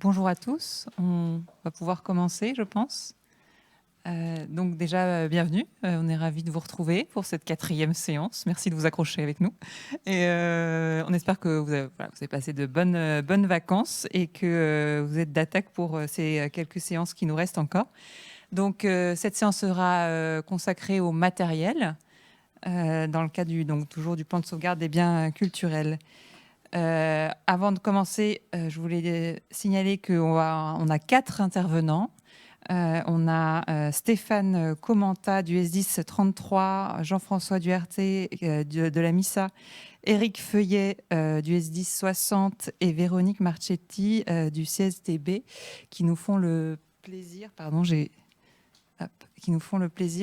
Bonjour à tous, on va pouvoir commencer, je pense. Donc déjà, bienvenue, on est ravis de vous retrouver pour cette 4e séance. Merci de vous accrocher avec nous. Et on espère que vous avez passé de bonnes vacances et que vous êtes d'attaque pour ces quelques séances qui nous restent encore. Donc cette séance sera consacrée au matériel dans le cadre donc, toujours du plan de sauvegarde des biens culturels. Avant de commencer, je voulais signaler qu'on a 4 intervenants. On a Stéphane Commenta du S10 33, Jean-François Duherté de la MISA, Éric Feuillet du S10 60 et Véronique Marchetti du CSTB qui nous font le plaisir,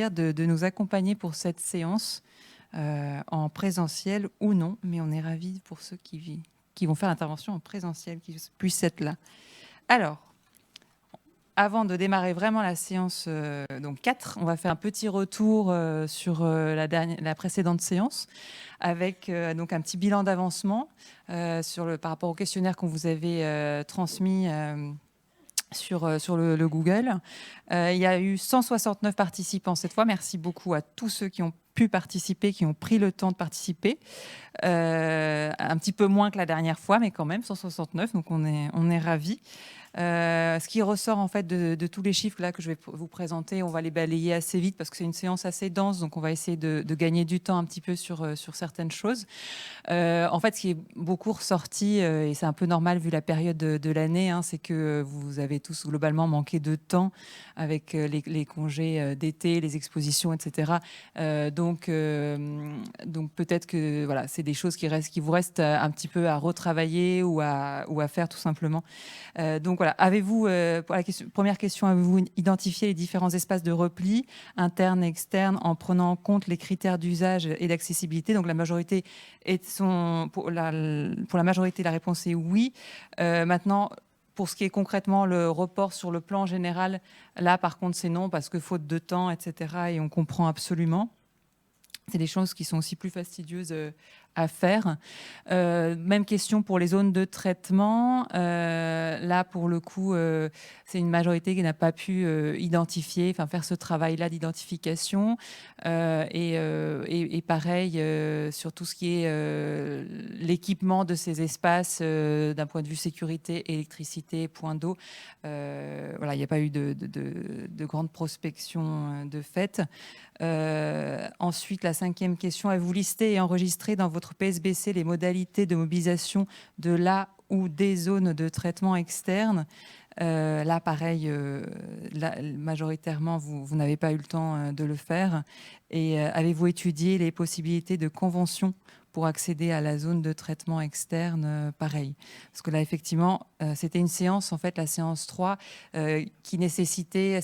de nous accompagner pour cette séance en présentiel ou non, mais on est ravis pour ceux qui vont faire l'intervention en présentiel, qui puissent être là. Alors, avant de démarrer vraiment la séance donc 4, on va faire un petit retour sur la précédente séance avec donc un petit bilan d'avancement par rapport au questionnaire qu'on vous avait transmis sur le Google. Il y a eu 169 participants cette fois. Merci beaucoup à tous ceux qui ont pu participer, qui ont pris le temps de participer. Un petit peu moins que la dernière fois, mais quand même 169, donc on est ravis. Ce qui ressort en fait de tous les chiffres là que je vais vous présenter, on va les balayer assez vite parce que c'est une séance assez dense, donc on va essayer de gagner du temps un petit peu sur certaines choses. En fait, ce qui est beaucoup ressorti, et c'est un peu normal vu la période de l'année, hein, c'est que vous avez tous globalement manqué de temps avec les congés d'été, les expositions, etc. Donc peut-être que voilà, c'est des choses qui vous restent un petit peu à retravailler ou à faire tout simplement. Donc voilà, pour la première question, avez-vous identifié les différents espaces de repli, internes et externes, en prenant en compte les critères d'usage et d'accessibilité? Donc la majorité pour la majorité, la réponse est oui. Maintenant, pour ce qui est concrètement le report sur le plan général, là par contre c'est non, parce que faute de temps, etc. Et on comprend absolument. C'est des choses qui sont aussi plus fastidieuses à faire. Même question pour les zones de traitement. Là, pour le coup, c'est une majorité qui n'a pas pu faire ce travail-là d'identification. Et pareil, sur tout ce qui est l'équipement de ces espaces d'un point de vue sécurité, électricité, point d'eau. Voilà, il n'y a pas eu de grande prospection de fait. Ensuite, la 5e question, avez-vous listé et enregistré dans votre PSBC les modalités de mobilisation de la ou des zones de traitement externes? Là, pareil, majoritairement, vous n'avez pas eu le temps de le faire. Et avez-vous étudié les possibilités de convention pour accéder à la zone de traitement externe? Pareil. Parce que là, effectivement, c'était une séance, en fait, la séance 3, qui nécessitait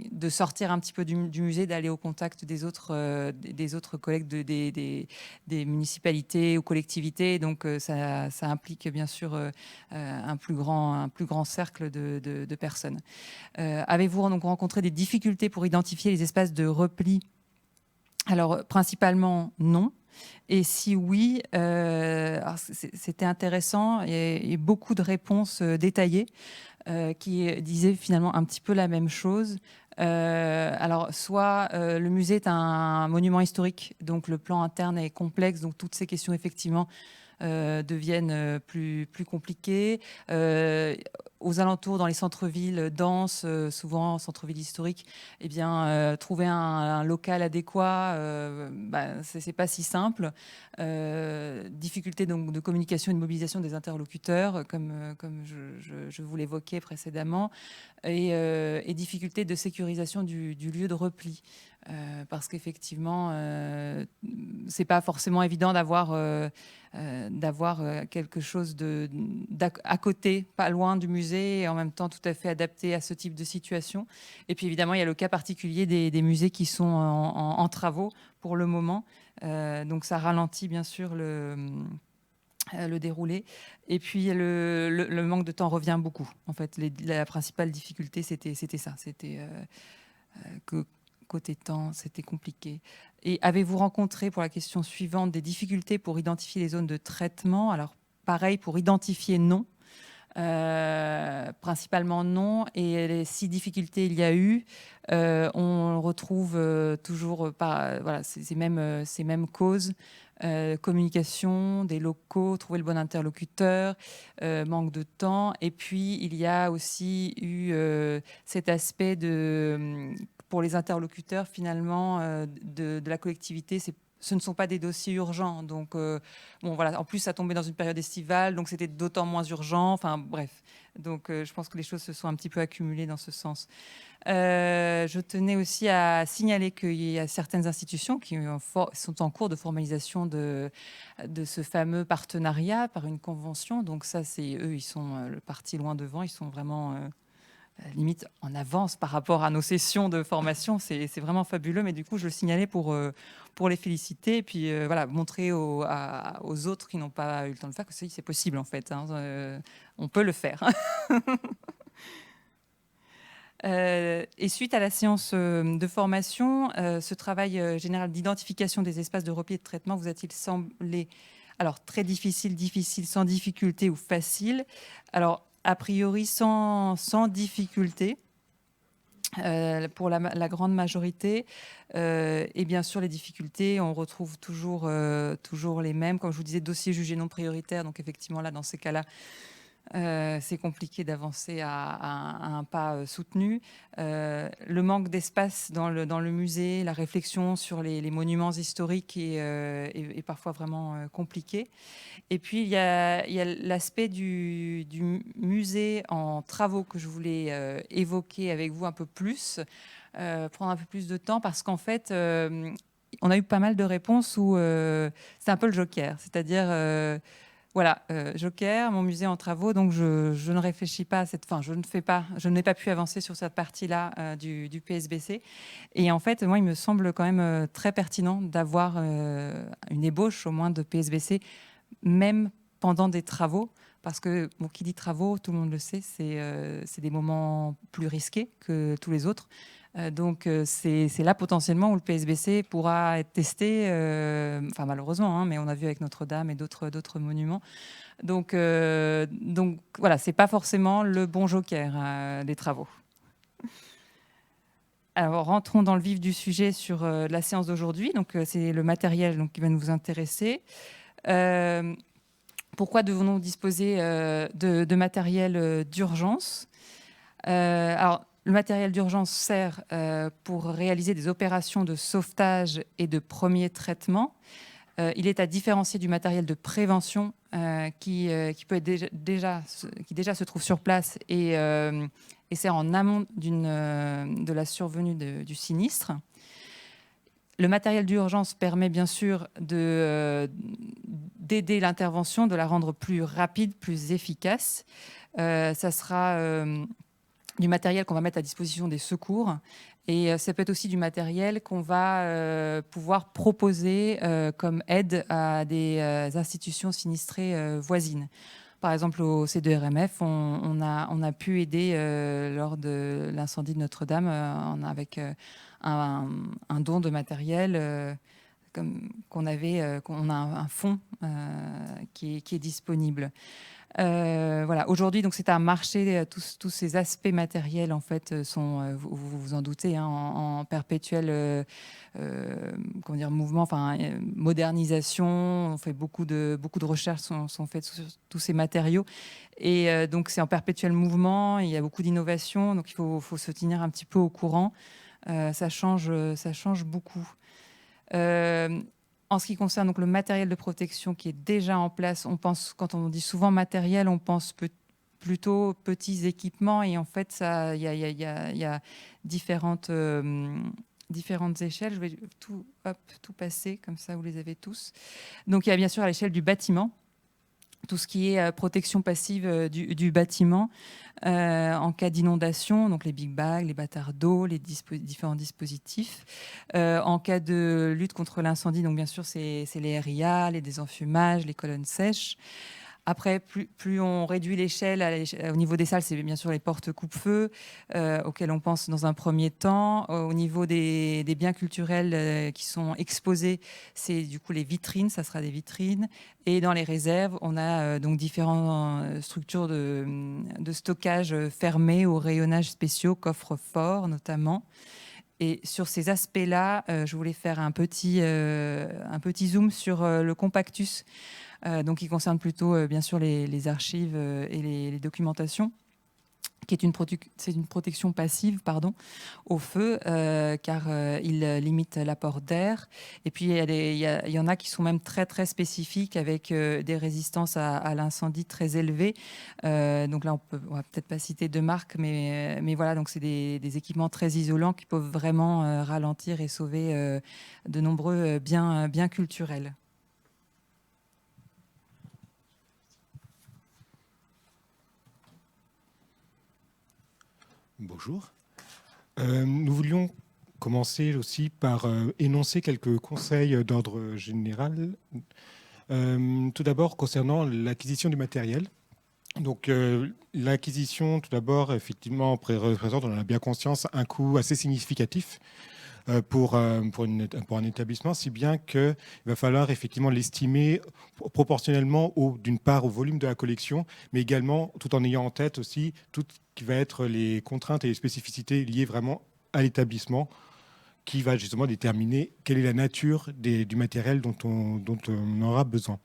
de sortir un petit peu du musée, d'aller au contact des autres collègues des municipalités ou collectivités. Donc, ça implique, bien sûr, un plus grand cercle de personnes. Avez-vous donc rencontré des difficultés pour identifier les espaces de repli? Alors, principalement, non. Et si oui, c'était intéressant. Il y a beaucoup de réponses détaillées qui disaient finalement un petit peu la même chose. Alors, soit le musée est un monument historique, donc le plan interne est complexe, donc toutes ces questions, effectivement, deviennent plus compliquées. Aux alentours, dans les centres-villes denses, souvent centre-ville historique, eh bien, trouver un local adéquat, c'est pas si simple. Difficulté donc de communication et de mobilisation des interlocuteurs, comme je vous l'évoquais précédemment, et difficulté de sécurisation du lieu de repli. Parce qu'effectivement, c'est pas forcément évident d'avoir quelque chose à côté, pas loin du musée, et en même temps tout à fait adapté à ce type de situation. Et puis évidemment, il y a le cas particulier des musées qui sont en travaux pour le moment. Donc ça ralentit bien sûr le déroulé. Et puis le manque de temps revient beaucoup. En fait, la principale difficulté, c'était ça. C'était que côté temps, c'était compliqué. Et avez-vous rencontré, pour la question suivante, des difficultés pour identifier les zones de traitement? Alors, pareil, pour identifier, non. Principalement non. Et si difficultés il y a eu, on retrouve toujours voilà, ces mêmes causes. Communication, des locaux, trouver le bon interlocuteur, manque de temps. Et puis, il y a aussi eu cet aspect pour les interlocuteurs, finalement, de la collectivité. Ce ne sont pas des dossiers urgents. Donc, bon, voilà. En plus, ça tombait dans une période estivale, donc c'était d'autant moins urgent. Enfin, bref. Donc, je pense que les choses se sont un petit peu accumulées dans ce sens. Je tenais aussi à signaler qu'il y a certaines institutions qui sont en cours de formalisation de ce fameux partenariat par une convention. Donc ça, eux, ils sont le parti loin devant. Ils sont vraiment limite en avance par rapport à nos sessions de formation. C'est vraiment fabuleux. Mais du coup, je le signalais pour les féliciter et puis voilà, montrer aux autres qui n'ont pas eu le temps de le faire que c'est possible en fait. Hein. On peut le faire. Et suite à la séance de formation, ce travail général d'identification des espaces de repli et de traitement vous a-t-il semblé alors très difficile, sans difficulté ou facile? Alors, a priori, sans difficulté. Pour la grande majorité. Et bien sûr, les difficultés, on retrouve toujours les mêmes. Comme je vous disais, dossier jugé non prioritaire. Donc effectivement, là, dans ces cas-là, c'est compliqué d'avancer à un pas soutenu. Le manque d'espace dans le musée, la réflexion sur les monuments historiques est parfois vraiment compliqué. Et puis, il y a l'aspect du musée en travaux que je voulais évoquer avec vous un peu plus, prendre un peu plus de temps, parce qu'en fait, on a eu pas mal de réponses où c'est un peu le joker. C'est-à-dire... voilà, Joker, mon musée en travaux, donc je ne réfléchis pas à je n'ai pas pu avancer sur cette partie-là du PSBC. Et en fait, moi, il me semble quand même très pertinent d'avoir une ébauche au moins de PSBC, même pendant des travaux, parce que bon, qui dit travaux, tout le monde le sait, c'est des moments plus risqués que tous les autres. Donc c'est là potentiellement où le PSBC pourra être testé, enfin malheureusement, hein, mais on a vu avec Notre-Dame et d'autres monuments. Donc voilà, c'est pas forcément le bon joker des travaux. Alors rentrons dans le vif du sujet sur la séance d'aujourd'hui. Donc c'est le matériel qui va nous intéresser. Pourquoi devons-nous disposer de matériel d'urgence? Alors, le matériel d'urgence sert pour réaliser des opérations de sauvetage et de premier traitement. Il est à différencier du matériel de prévention qui peut être qui déjà se trouve sur place et sert en amont de la survenue du sinistre. Le matériel d'urgence permet bien sûr d'aider l'intervention, de la rendre plus rapide, plus efficace. Ça sera du matériel qu'on va mettre à disposition des secours. Et ça peut être aussi du matériel qu'on va pouvoir proposer comme aide à des institutions sinistrées voisines. Par exemple, au C2RMF, on a pu aider lors de l'incendie de Notre-Dame avec un don de matériel qu'on a un fonds qui est disponible. Voilà. Aujourd'hui, donc c'est un marché. Tous ces aspects matériels, en fait, sont, vous vous en doutez, hein, en perpétuel mouvement, enfin modernisation. On fait beaucoup de recherches sont faites sur tous ces matériaux, et donc c'est en perpétuel mouvement. Il y a beaucoup d'innovations, donc il faut se tenir un petit peu au courant. Ça change beaucoup. En ce qui concerne donc le matériel de protection qui est déjà en place, quand on dit souvent matériel, on pense plutôt petits équipements, et en fait, il y a différentes échelles. Je vais tout passer, comme ça vous les avez tous. Donc il y a bien sûr à l'échelle du bâtiment, tout ce qui est protection passive du bâtiment en cas d'inondation, donc les big bags, les bâtards d'eau, les différents dispositifs. En cas de lutte contre l'incendie, donc bien sûr, c'est les RIA, les désenfumages, les colonnes sèches. Après, plus on réduit l'échelle au niveau des salles, c'est bien sûr les portes coupe-feu auxquelles on pense dans un premier temps. Au niveau des biens culturels qui sont exposés, c'est du coup les vitrines, ça sera des vitrines. Et dans les réserves, on a donc différentes structures de stockage fermées aux rayonnages spéciaux, coffres forts notamment. Et sur ces aspects-là, je voulais faire un petit zoom sur le compactus, donc qui concerne plutôt bien sûr les archives et les documentations, qui est c'est une protection passive au feu, car il limite l'apport d'air. Et puis il y en a qui sont même très très spécifiques, avec des résistances à l'incendie très élevées. Donc là, on va peut-être pas citer de marque, mais voilà, donc c'est des équipements très isolants qui peuvent vraiment ralentir et sauver de nombreux biens culturels. Bonjour. Nous voulions commencer aussi par énoncer quelques conseils d'ordre général. Tout d'abord, concernant l'acquisition du matériel. Donc, l'acquisition, tout d'abord, effectivement, représente, on en a bien conscience, un coût assez significatif pour un établissement, si bien qu'il va falloir effectivement l'estimer proportionnellement, d'une part, au volume de la collection, mais également tout en ayant en tête aussi tout ce qui va être les contraintes et les spécificités liées vraiment à l'établissement, qui va justement déterminer quelle est la nature du matériel dont on aura besoin.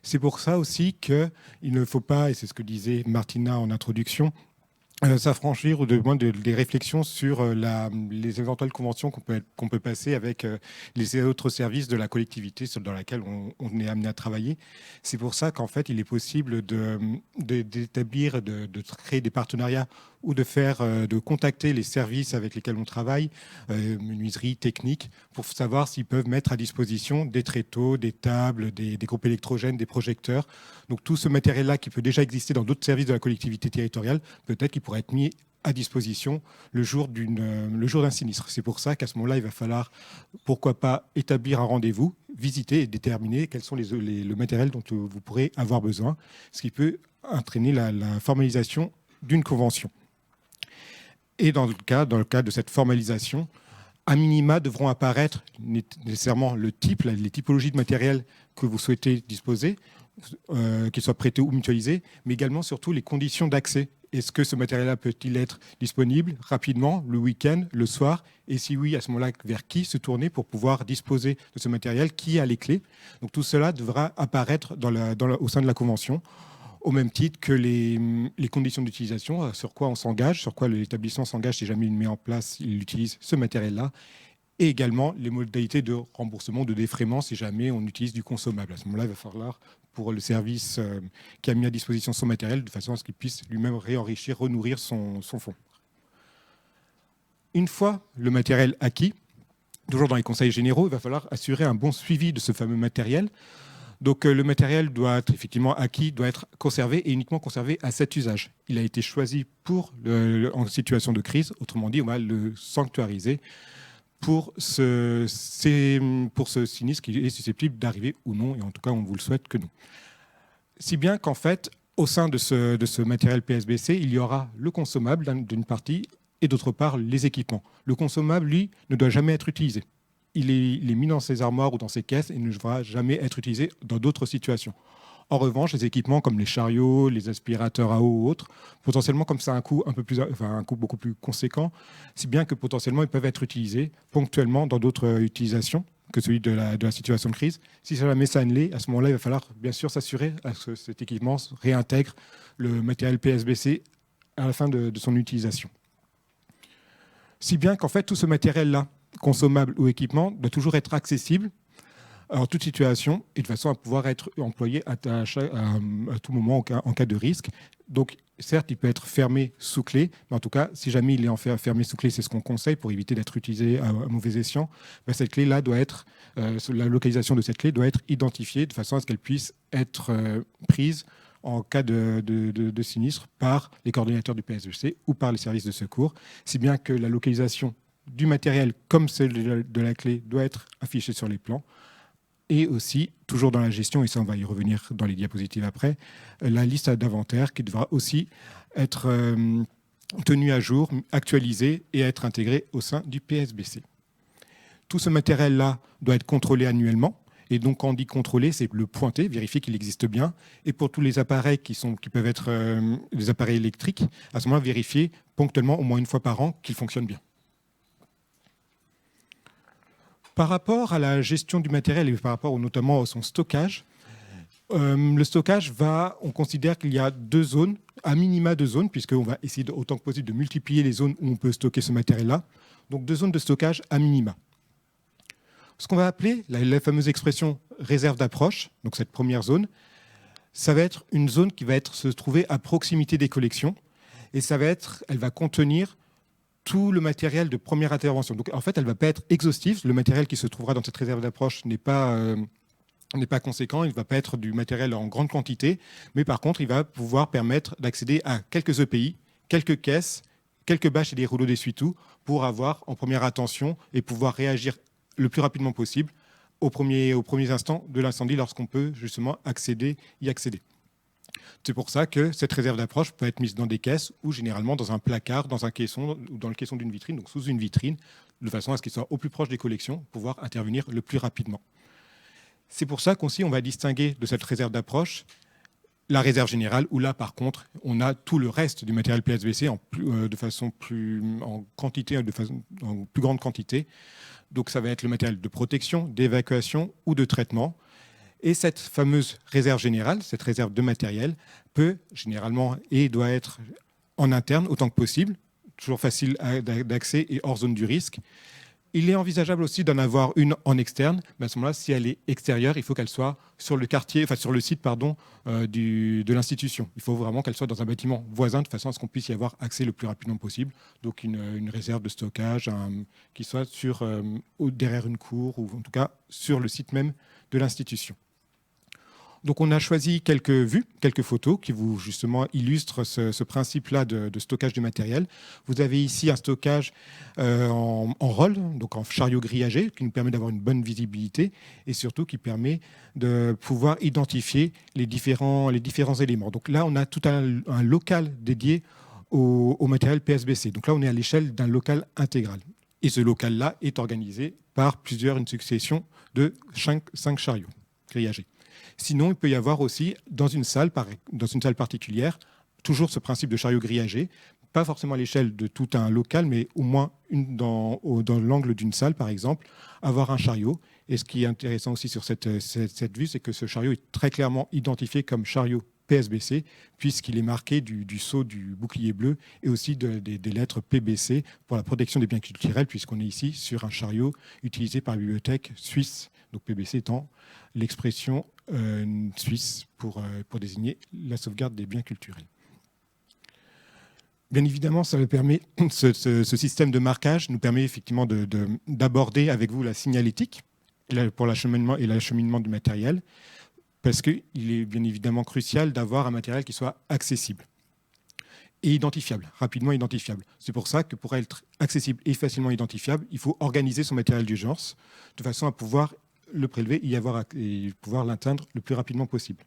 C'est pour ça aussi qu'il ne faut pas, et c'est ce que disait Martina en introduction, s'affranchir ou de moins des réflexions sur les éventuelles conventions qu'on peut passer avec les autres services de la collectivité dans laquelle on est amené à travailler. C'est pour ça qu'en fait, il est possible d'établir, de créer des partenariats ou de contacter les services avec lesquels on travaille, menuiserie, technique, pour savoir s'ils peuvent mettre à disposition des tréteaux, des tables, des groupes électrogènes, des projecteurs. Donc tout ce matériel-là qui peut déjà exister dans d'autres services de la collectivité territoriale, peut-être qu'il pourrait être mis à disposition le jour d'un sinistre. C'est pour ça qu'à ce moment-là, il va falloir, pourquoi pas, établir un rendez-vous, visiter et déterminer quels sont le matériel dont vous pourrez avoir besoin, ce qui peut entraîner la formalisation d'une convention. Et dans le cas de cette formalisation, à minima devront apparaître nécessairement les typologies de matériel que vous souhaitez disposer, qu'ils soient prêtés ou mutualisés, mais également surtout les conditions d'accès. Est-ce que ce matériel-là peut-il être disponible rapidement, le week-end, le soir? Et si oui, à ce moment-là, vers qui se tourner pour pouvoir disposer de ce matériel? Qui a les clés? Donc tout cela devra apparaître au sein de la convention, au même titre que les conditions d'utilisation, sur quoi on s'engage, sur quoi l'établissement s'engage si jamais il met en place, il utilise ce matériel-là, et également les modalités de remboursement, de défraiement si jamais on utilise du consommable. À ce moment-là, il va falloir, pour le service qui a mis à disposition son matériel, de façon à ce qu'il puisse lui-même réenrichir, renourrir son fonds. Une fois le matériel acquis, toujours dans les conseils généraux, il va falloir assurer un bon suivi de ce fameux matériel. Donc le matériel doit être effectivement acquis, doit être conservé et uniquement conservé à cet usage. Il a été choisi en situation de crise, autrement dit, on va le sanctuariser pour ce sinistre qui est susceptible d'arriver ou non, et en tout cas on vous le souhaite que non. Si bien qu'en fait, au sein de ce matériel PSBC, il y aura le consommable d'une partie et d'autre part les équipements. Le consommable, lui, ne doit jamais être utilisé. Il est mis dans ses armoires ou dans ses caisses et ne devra jamais être utilisé dans d'autres situations. En revanche, les équipements comme les chariots, les aspirateurs à eau ou autres, potentiellement comme ça un coût beaucoup plus conséquent, si bien que potentiellement ils peuvent être utilisés ponctuellement dans d'autres utilisations que celui de la situation de crise. Si jamais ça ne l'est, à ce moment-là, il va falloir bien sûr s'assurer que cet équipement réintègre le matériel PSBC à la fin de son utilisation. Si bien qu'en fait, tout ce matériel-là, consommable ou équipement, doit toujours être accessible en toute situation et de façon à pouvoir être employé à tout moment en cas de risque. Donc, certes, il peut être fermé sous clé, mais en tout cas, si jamais il est fermé sous clé, c'est ce qu'on conseille pour éviter d'être utilisé à mauvais escient. Ben, cette clé-là doit être, la localisation de cette clé doit être identifiée de façon à ce qu'elle puisse être prise en cas de sinistre par les coordinateurs du PSBC ou par les services de secours, si bien que la localisation du matériel comme celle de la clé doit être affichée sur les plans, et aussi, toujours dans la gestion, et ça on va y revenir dans les diapositives après, la liste d'inventaire qui devra aussi être tenue à jour, actualisée et être intégrée au sein du PSBC. Tout ce matériel-là doit être contrôlé annuellement. Et donc, quand on dit contrôler, c'est le pointer, vérifier qu'il existe bien. Et pour tous les appareils qui peuvent être des appareils électriques, à ce moment-là, vérifier ponctuellement, au moins une fois par an, qu'ils fonctionnent bien. Par rapport à la gestion du matériel et par rapport notamment à son stockage, le stockage on considère qu'il y a deux zones, à minima deux zones, puisqu'on va essayer autant que possible de multiplier les zones où on peut stocker ce matériel-là. Donc, deux zones de stockage à minima. Ce qu'on va appeler la fameuse expression réserve d'approche, donc cette première zone, ça va être une zone qui va se trouver à proximité des collections et elle va contenir tout le matériel de première intervention. Donc en fait, elle ne va pas être exhaustive. Le matériel qui se trouvera dans cette réserve d'approche n'est pas conséquent, il ne va pas être du matériel en grande quantité, mais par contre, il va pouvoir permettre d'accéder à quelques EPI, quelques caisses, quelques bâches et des rouleaux d'essuie-tout pour avoir en première attention et pouvoir réagir le plus rapidement possible aux premiers instants de l'incendie lorsqu'on peut justement y accéder. C'est pour ça que cette réserve d'approche peut être mise dans des caisses ou généralement dans un placard, dans un caisson ou dans le caisson d'une vitrine, donc sous une vitrine, de façon à ce qu'il soit au plus proche des collections pour pouvoir intervenir le plus rapidement. C'est pour ça qu'aussi on va distinguer de cette réserve d'approche la réserve générale, où là, par contre, on a tout le reste du matériel PSBC en plus grande quantité. Donc, ça va être le matériel de protection, d'évacuation ou de traitement. Et cette fameuse réserve générale, cette réserve de matériel, peut généralement et doit être en interne autant que possible, toujours facile d'accès et hors zone du risque. Il est envisageable aussi d'en avoir une en externe, mais à ce moment-là, si elle est extérieure, il faut qu'elle soit sur le site de l'institution. Il faut vraiment qu'elle soit dans un bâtiment voisin de façon à ce qu'on puisse y avoir accès le plus rapidement possible. Donc une réserve de stockage qui soit derrière une cour ou en tout cas sur le site même de l'institution. Donc on a choisi quelques vues, quelques photos qui vous justement illustrent ce principe-là de stockage du matériel. Vous avez ici un stockage en rôle, donc en chariot grillagé, qui nous permet d'avoir une bonne visibilité et surtout qui permet de pouvoir identifier les différents éléments. Donc là, on a tout un local dédié au matériel PSBC. Donc là, on est à l'échelle d'un local intégral. Et ce local-là est organisé par une succession de 5 chariots grillagés. Sinon, il peut y avoir aussi, dans une salle particulière, toujours ce principe de chariot grillagé, pas forcément à l'échelle de tout un local, mais au moins dans l'angle d'une salle, par exemple, avoir un chariot. Et ce qui est intéressant aussi sur cette vue, c'est que ce chariot est très clairement identifié comme chariot PSBC, puisqu'il est marqué du sceau du bouclier bleu et aussi des lettres PBC pour la protection des biens culturels, puisqu'on est ici sur un chariot utilisé par la bibliothèque suisse, donc PBC étant l'expression suisse pour désigner la sauvegarde des biens culturels. Bien évidemment, ça permet, ce système de marquage nous permet effectivement d'aborder avec vous la signalétique pour l'acheminement et l'acheminement du matériel, parce qu'il est bien évidemment crucial d'avoir un matériel qui soit accessible et identifiable, rapidement identifiable. C'est pour ça que pour être accessible et facilement identifiable, il faut organiser son matériel d'urgence de façon à pouvoir le prélever et pouvoir l'atteindre le plus rapidement possible.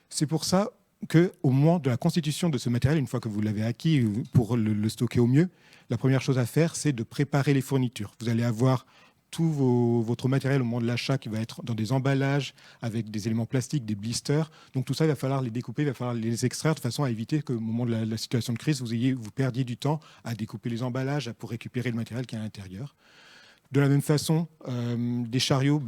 C'est pour ça qu'au moment de la constitution de ce matériel, une fois que vous l'avez acquis pour le stocker au mieux, la première chose à faire, c'est de préparer les fournitures. Vous allez avoir tout votre matériel au moment de l'achat qui va être dans des emballages avec des éléments plastiques, des blisters. Donc tout ça, il va falloir les découper, il va falloir les extraire de façon à éviter qu'au moment de la situation de crise, vous perdiez du temps à découper les emballages pour récupérer le matériel qui est à l'intérieur. De la même façon, des chariots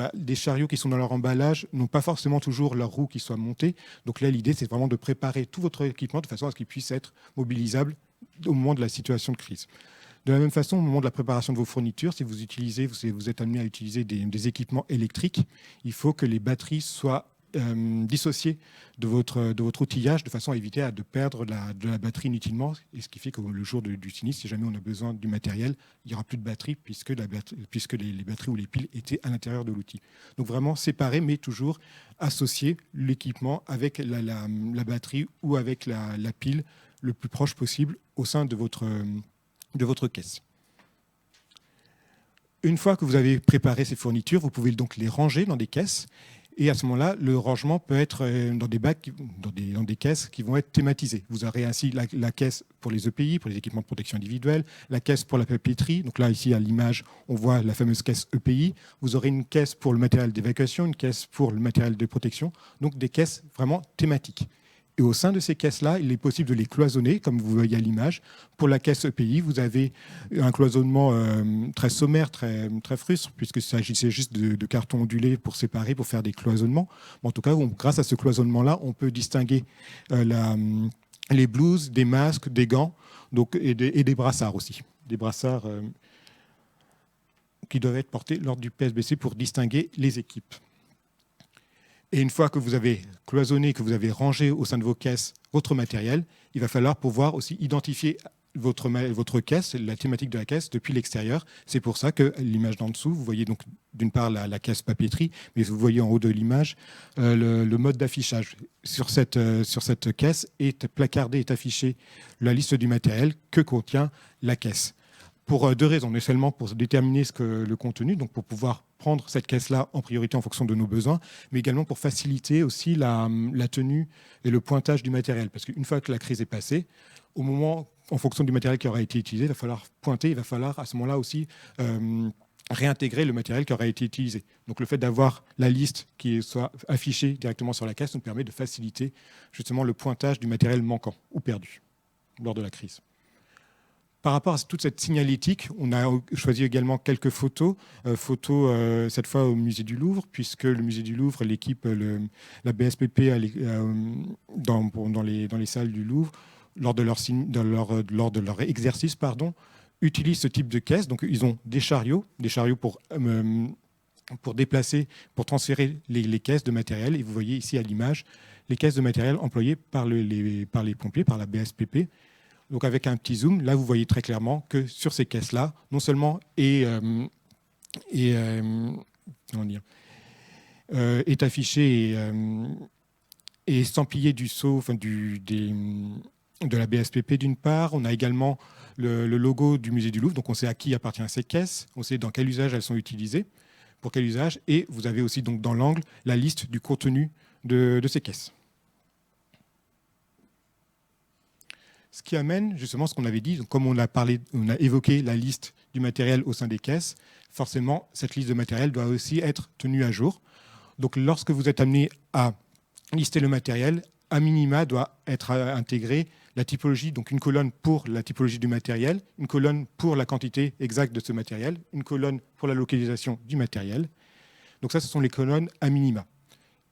qui sont dans leur emballage n'ont pas forcément toujours leurs roues qui soient montées. Donc là, l'idée, c'est vraiment de préparer tout votre équipement de façon à ce qu'il puisse être mobilisable au moment de la situation de crise. De la même façon, au moment de la préparation de vos fournitures, si vous êtes amené à utiliser des équipements électriques, il faut que les batteries soient dissociées de votre outillage de façon à éviter de perdre de la batterie inutilement. Et ce qui fait que le jour du sinistre, si jamais on a besoin du matériel, il n'y aura plus de batterie puisque les batteries ou les piles étaient à l'intérieur de l'outil. Donc vraiment séparer, mais toujours associer l'équipement avec la batterie ou avec la pile le plus proche possible au sein de votre caisse. Une fois que vous avez préparé ces fournitures, vous pouvez donc les ranger dans des caisses. Et à ce moment-là, le rangement peut être dans des bacs, dans des caisses qui vont être thématisées. Vous aurez ainsi la caisse pour les EPI, pour les équipements de protection individuelle, la caisse pour la papeterie. Donc là, ici, à l'image, on voit la fameuse caisse EPI. Vous aurez une caisse pour le matériel d'évacuation, une caisse pour le matériel de protection. Donc des caisses vraiment thématiques. Et au sein de ces caisses-là, il est possible de les cloisonner, comme vous voyez à l'image. Pour la caisse EPI, vous avez un cloisonnement très sommaire, très frustre, puisqu'il s'agissait juste de carton ondulé pour séparer, pour faire des cloisonnements. En tout cas, grâce à ce cloisonnement-là, on peut distinguer les blouses, des masques, des gants et des brassards aussi. Des brassards qui doivent être portés lors du PSBC pour distinguer les équipes. Et une fois que vous avez cloisonné, que vous avez rangé au sein de vos caisses votre matériel, il va falloir pouvoir aussi identifier votre caisse, la thématique de la caisse, depuis l'extérieur. C'est pour ça que l'image d'en dessous, vous voyez donc d'une part la caisse papeterie, mais vous voyez en haut de l'image le mode d'affichage. Sur cette caisse est placardée, est affichée la liste du matériel que contient la caisse. Pour deux raisons, non seulement pour déterminer le contenu, donc pour pouvoir prendre cette caisse-là en priorité en fonction de nos besoins, mais également pour faciliter aussi la tenue et le pointage du matériel. Parce qu'une fois que la crise est passée, au moment, en fonction du matériel qui aura été utilisé, il va falloir pointer, il va falloir à ce moment-là aussi réintégrer le matériel qui aura été utilisé. Donc le fait d'avoir la liste qui soit affichée directement sur la caisse nous permet de faciliter justement le pointage du matériel manquant ou perdu lors de la crise. Par rapport à toute cette signalétique, on a choisi également quelques photos, cette fois au musée du Louvre, puisque le musée du Louvre, l'équipe, la BSPP dans les salles du Louvre, lors de leur exercice, utilisent ce type de caisse. Donc ils ont des chariots pour déplacer, pour transférer les caisses de matériel. Et vous voyez ici à l'image les caisses de matériel employées par les pompiers, par la BSPP. Donc avec un petit zoom, là vous voyez très clairement que sur ces caisses-là, non seulement est affiché et estampillé du sceau, de la BSPP d'une part. On a également le logo du musée du Louvre, donc on sait à qui appartient ces caisses, on sait dans quel usage elles sont utilisées, pour quel usage, et vous avez aussi donc dans l'angle la liste du contenu de ces caisses. Ce qui amène justement ce qu'on avait dit, donc comme on a évoqué la liste du matériel au sein des caisses, forcément cette liste de matériel doit aussi être tenue à jour. Donc lorsque vous êtes amené à lister le matériel, à minima doit être intégrée la typologie, donc une colonne pour la typologie du matériel, une colonne pour la quantité exacte de ce matériel, une colonne pour la localisation du matériel. Donc ça, ce sont les colonnes à minima.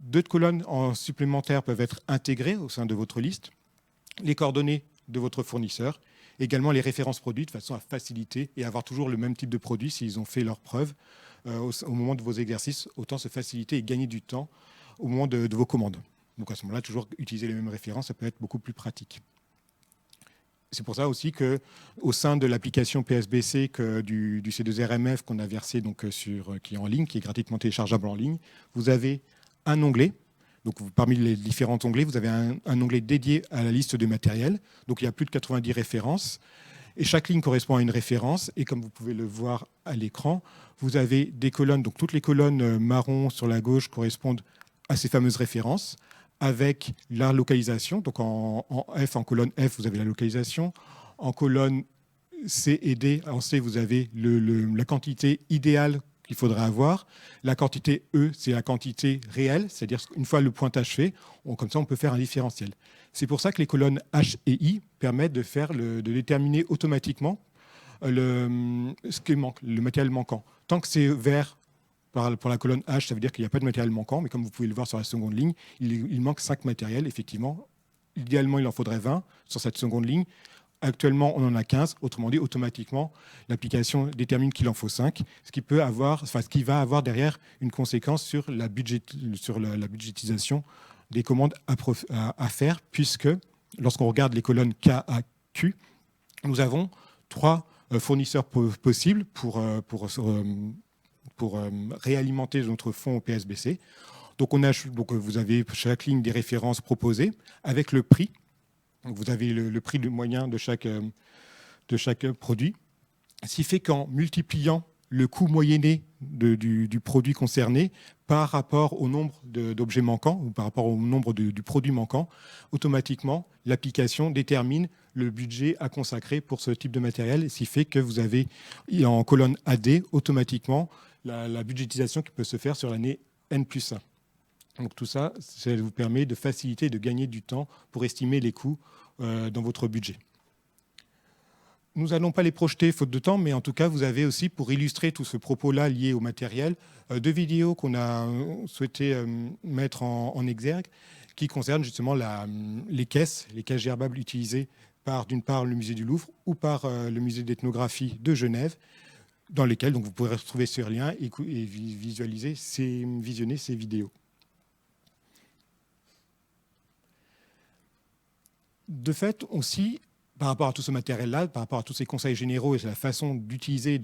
D'autres colonnes supplémentaires peuvent être intégrées au sein de votre liste. Les coordonnées de votre fournisseur, également les références produits de façon à faciliter et avoir toujours le même type de produit s'ils ont fait leurs preuves au moment de vos exercices, autant se faciliter et gagner du temps au moment de vos commandes. Donc à ce moment-là, toujours utiliser les mêmes références, ça peut être beaucoup plus pratique. C'est pour ça aussi qu'au sein de l'application PSBC du C2RMF qu'on a versé donc, qui est en ligne, qui est gratuitement téléchargeable en ligne, vous avez un onglet. Donc, parmi les différents onglets, vous avez un onglet dédié à la liste de matériel. Donc, il y a plus de 90 références. Et chaque ligne correspond à une référence. Et comme vous pouvez le voir à l'écran, vous avez des colonnes. Donc, toutes les colonnes marron sur la gauche correspondent à ces fameuses références, avec la localisation. Donc, en colonne F, vous avez la localisation. En colonne C et D, en C, vous avez la quantité idéale qu'il faudra avoir. La quantité E, c'est la quantité réelle, c'est-à-dire qu'une fois le pointage fait, comme ça, on peut faire un différentiel. C'est pour ça que les colonnes H et I permettent de déterminer automatiquement ce qui manque, le matériel manquant. Tant que c'est vert pour la colonne H, ça veut dire qu'il n'y a pas de matériel manquant, mais comme vous pouvez le voir sur la seconde ligne, il manque 5 matériels, effectivement. Idéalement, il en faudrait 20 sur cette seconde ligne. Actuellement, on en a 15. Autrement dit, automatiquement, l'application détermine qu'il en faut 5, ce qui va avoir derrière une conséquence sur la budgétisation des commandes à faire, puisque lorsqu'on regarde les colonnes K, A, Q, nous avons 3 fournisseurs possibles pour réalimenter notre fonds au PSBC. Donc vous avez chaque ligne des références proposées avec le prix. Donc vous avez le prix moyen de chaque produit. Ce qui fait qu'en multipliant le coût moyenné du produit concerné par rapport au nombre d'objets manquants ou par rapport au nombre du produit manquant. Automatiquement, l'application détermine le budget à consacrer pour ce type de matériel, ce qui fait que vous avez en colonne AD automatiquement la budgétisation qui peut se faire sur l'année N+1. Donc tout ça, ça vous permet de faciliter, de gagner du temps pour estimer les coûts dans votre budget. Nous n'allons pas les projeter faute de temps, mais en tout cas, vous avez aussi, pour illustrer tout ce propos-là lié au matériel, 2 vidéos qu'on a souhaité mettre en exergue, qui concernent justement les caisses gerbables utilisées par, d'une part, le musée du Louvre ou par le musée d'ethnographie de Genève, dans lesquelles donc, vous pourrez retrouver ce lien et visionner ces vidéos. De fait, aussi, par rapport à tout ce matériel-là, par rapport à tous ces conseils généraux et la façon d'utiliser,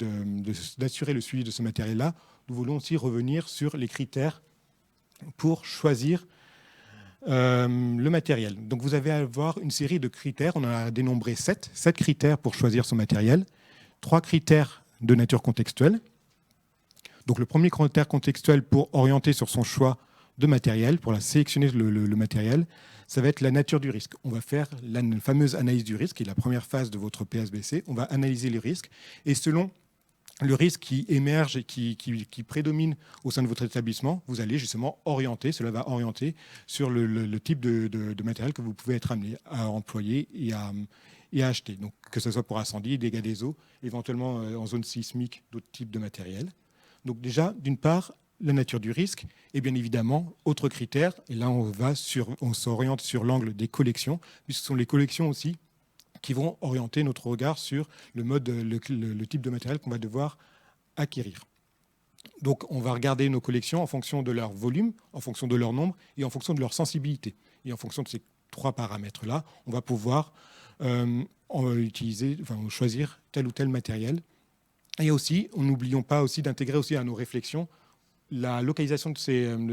d'assurer le suivi de ce matériel-là, nous voulons aussi revenir sur les critères pour choisir le matériel. Donc vous allez avoir une série de critères, on en a dénombré 7 critères pour choisir son matériel, 3 critères de nature contextuelle. Donc le premier critère contextuel pour orienter sur son choix de matériel, pour sélectionner le matériel, ça va être la nature du risque. On va faire la fameuse analyse du risque, qui est la première phase de votre PSBC. On va analyser les risques et selon le risque qui émerge et qui prédomine au sein de votre établissement, vous allez justement orienter, cela va orienter sur le type de matériel que vous pouvez être amené à employer et à acheter. Donc, que ce soit pour incendie, dégâts des eaux, éventuellement en zone sismique, d'autres types de matériel. Donc déjà, d'une part, la nature du risque et bien évidemment, autre critère, et là on s'oriente sur l'angle des collections, puisque ce sont les collections aussi qui vont orienter notre regard sur le type de matériel qu'on va devoir acquérir. Donc on va regarder nos collections en fonction de leur volume, en fonction de leur nombre et en fonction de leur sensibilité. Et en fonction de ces 3 paramètres-là, on va pouvoir choisir tel ou tel matériel. Et aussi, n'oublions pas aussi d'intégrer aussi à nos réflexions la localisation de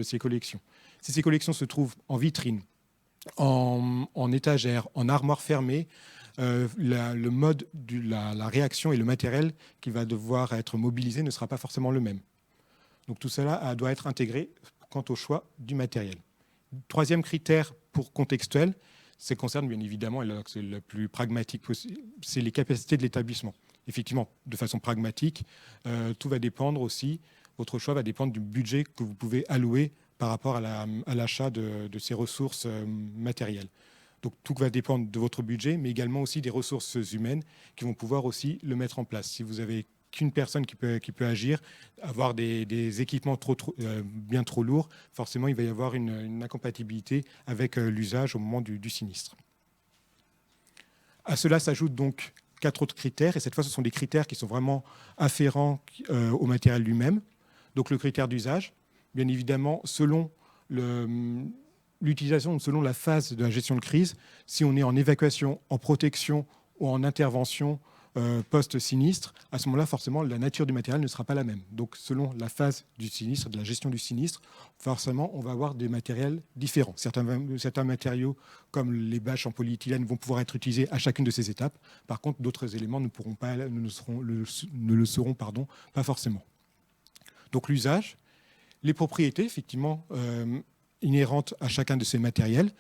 ces collections. Si ces collections se trouvent en vitrine, en étagère, en armoire fermée, le mode la réaction et le matériel qui va devoir être mobilisé ne sera pas forcément le même. Donc tout cela doit être intégré quant au choix du matériel. 3e critère pour contextuel, ça concerne bien évidemment, et c'est le plus pragmatique possible, c'est les capacités de l'établissement. Effectivement, de façon pragmatique, tout va dépendre aussi, votre choix va dépendre du budget que vous pouvez allouer par rapport à l'achat de ces ressources matérielles. Donc tout va dépendre de votre budget, mais également aussi des ressources humaines qui vont pouvoir aussi le mettre en place. Si vous n'avez qu'une personne qui peut agir, avoir des équipements bien trop lourds, forcément il va y avoir une incompatibilité avec l'usage au moment du sinistre. À cela s'ajoutent donc 4 autres critères, et cette fois ce sont des critères qui sont vraiment afférents au matériel lui-même. Donc le critère d'usage, bien évidemment, selon l'utilisation, selon la phase de la gestion de crise, si on est en évacuation, en protection ou en intervention post-sinistre, à ce moment-là, forcément, la nature du matériel ne sera pas la même. Donc selon la phase du sinistre, de la gestion du sinistre, forcément, on va avoir des matériels différents. Certains matériaux, comme les bâches en polyéthylène, vont pouvoir être utilisés à chacune de ces étapes. Par contre, d'autres éléments ne le seront pas forcément. Donc l'usage, les propriétés, effectivement, inhérentes à chacun de ces matériels.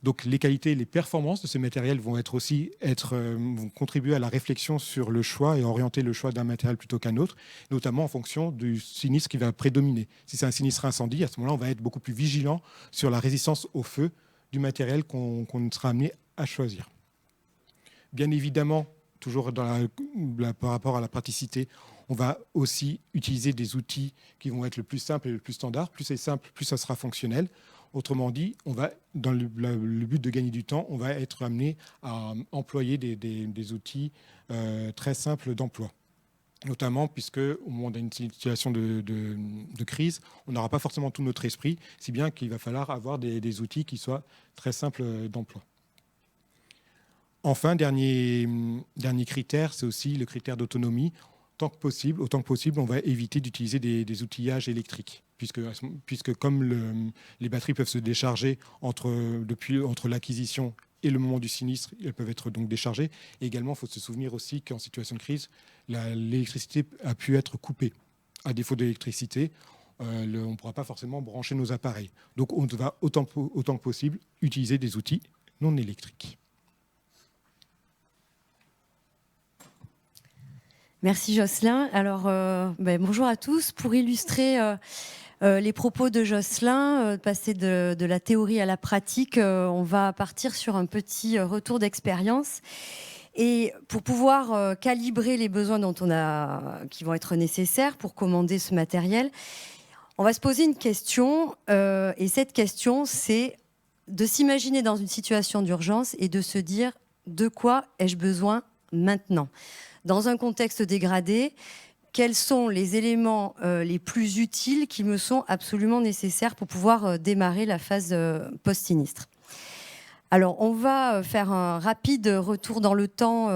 Donc les qualités et les performances de ces matériels vont vont contribuer à la réflexion sur le choix et orienter le choix d'un matériel plutôt qu'un autre, notamment en fonction du sinistre qui va prédominer. Si c'est un sinistre incendie, à ce moment-là, on va être beaucoup plus vigilant sur la résistance au feu du matériel qu'on sera amené à choisir. Bien évidemment, toujours par rapport à la praticité, on va aussi utiliser des outils qui vont être le plus simple et le plus standard. Plus c'est simple, plus ça sera fonctionnel. Autrement dit, dans le but de gagner du temps, on va être amené à employer des outils très simples d'emploi. Notamment puisque au moment d'une situation de crise, on n'aura pas forcément tout notre esprit, si bien qu'il va falloir avoir des outils qui soient très simples d'emploi. Enfin, dernier critère, c'est aussi le critère d'autonomie. Autant que possible, on va éviter d'utiliser des outillages électriques, puisque comme les batteries peuvent se décharger entre l'acquisition et le moment du sinistre, elles peuvent être donc déchargées. Et également, il faut se souvenir aussi qu'en situation de crise, l'électricité a pu être coupée. À défaut d'électricité, on ne pourra pas forcément brancher nos appareils. Donc on va autant que possible utiliser des outils non électriques. Merci Jocelyn. Alors, bonjour à tous. Pour illustrer les propos de Jocelyn, passer de la théorie à la pratique, on va partir sur un petit retour d'expérience. Et pour pouvoir calibrer les besoins qui vont être nécessaires pour commander ce matériel, on va se poser une question. Et cette question, c'est de s'imaginer dans une situation d'urgence et de se dire de quoi ai-je besoin maintenant ? Dans un contexte dégradé, quels sont les éléments les plus utiles qui me sont absolument nécessaires pour pouvoir démarrer la phase post-sinistre ? Alors, on va faire un rapide retour dans le temps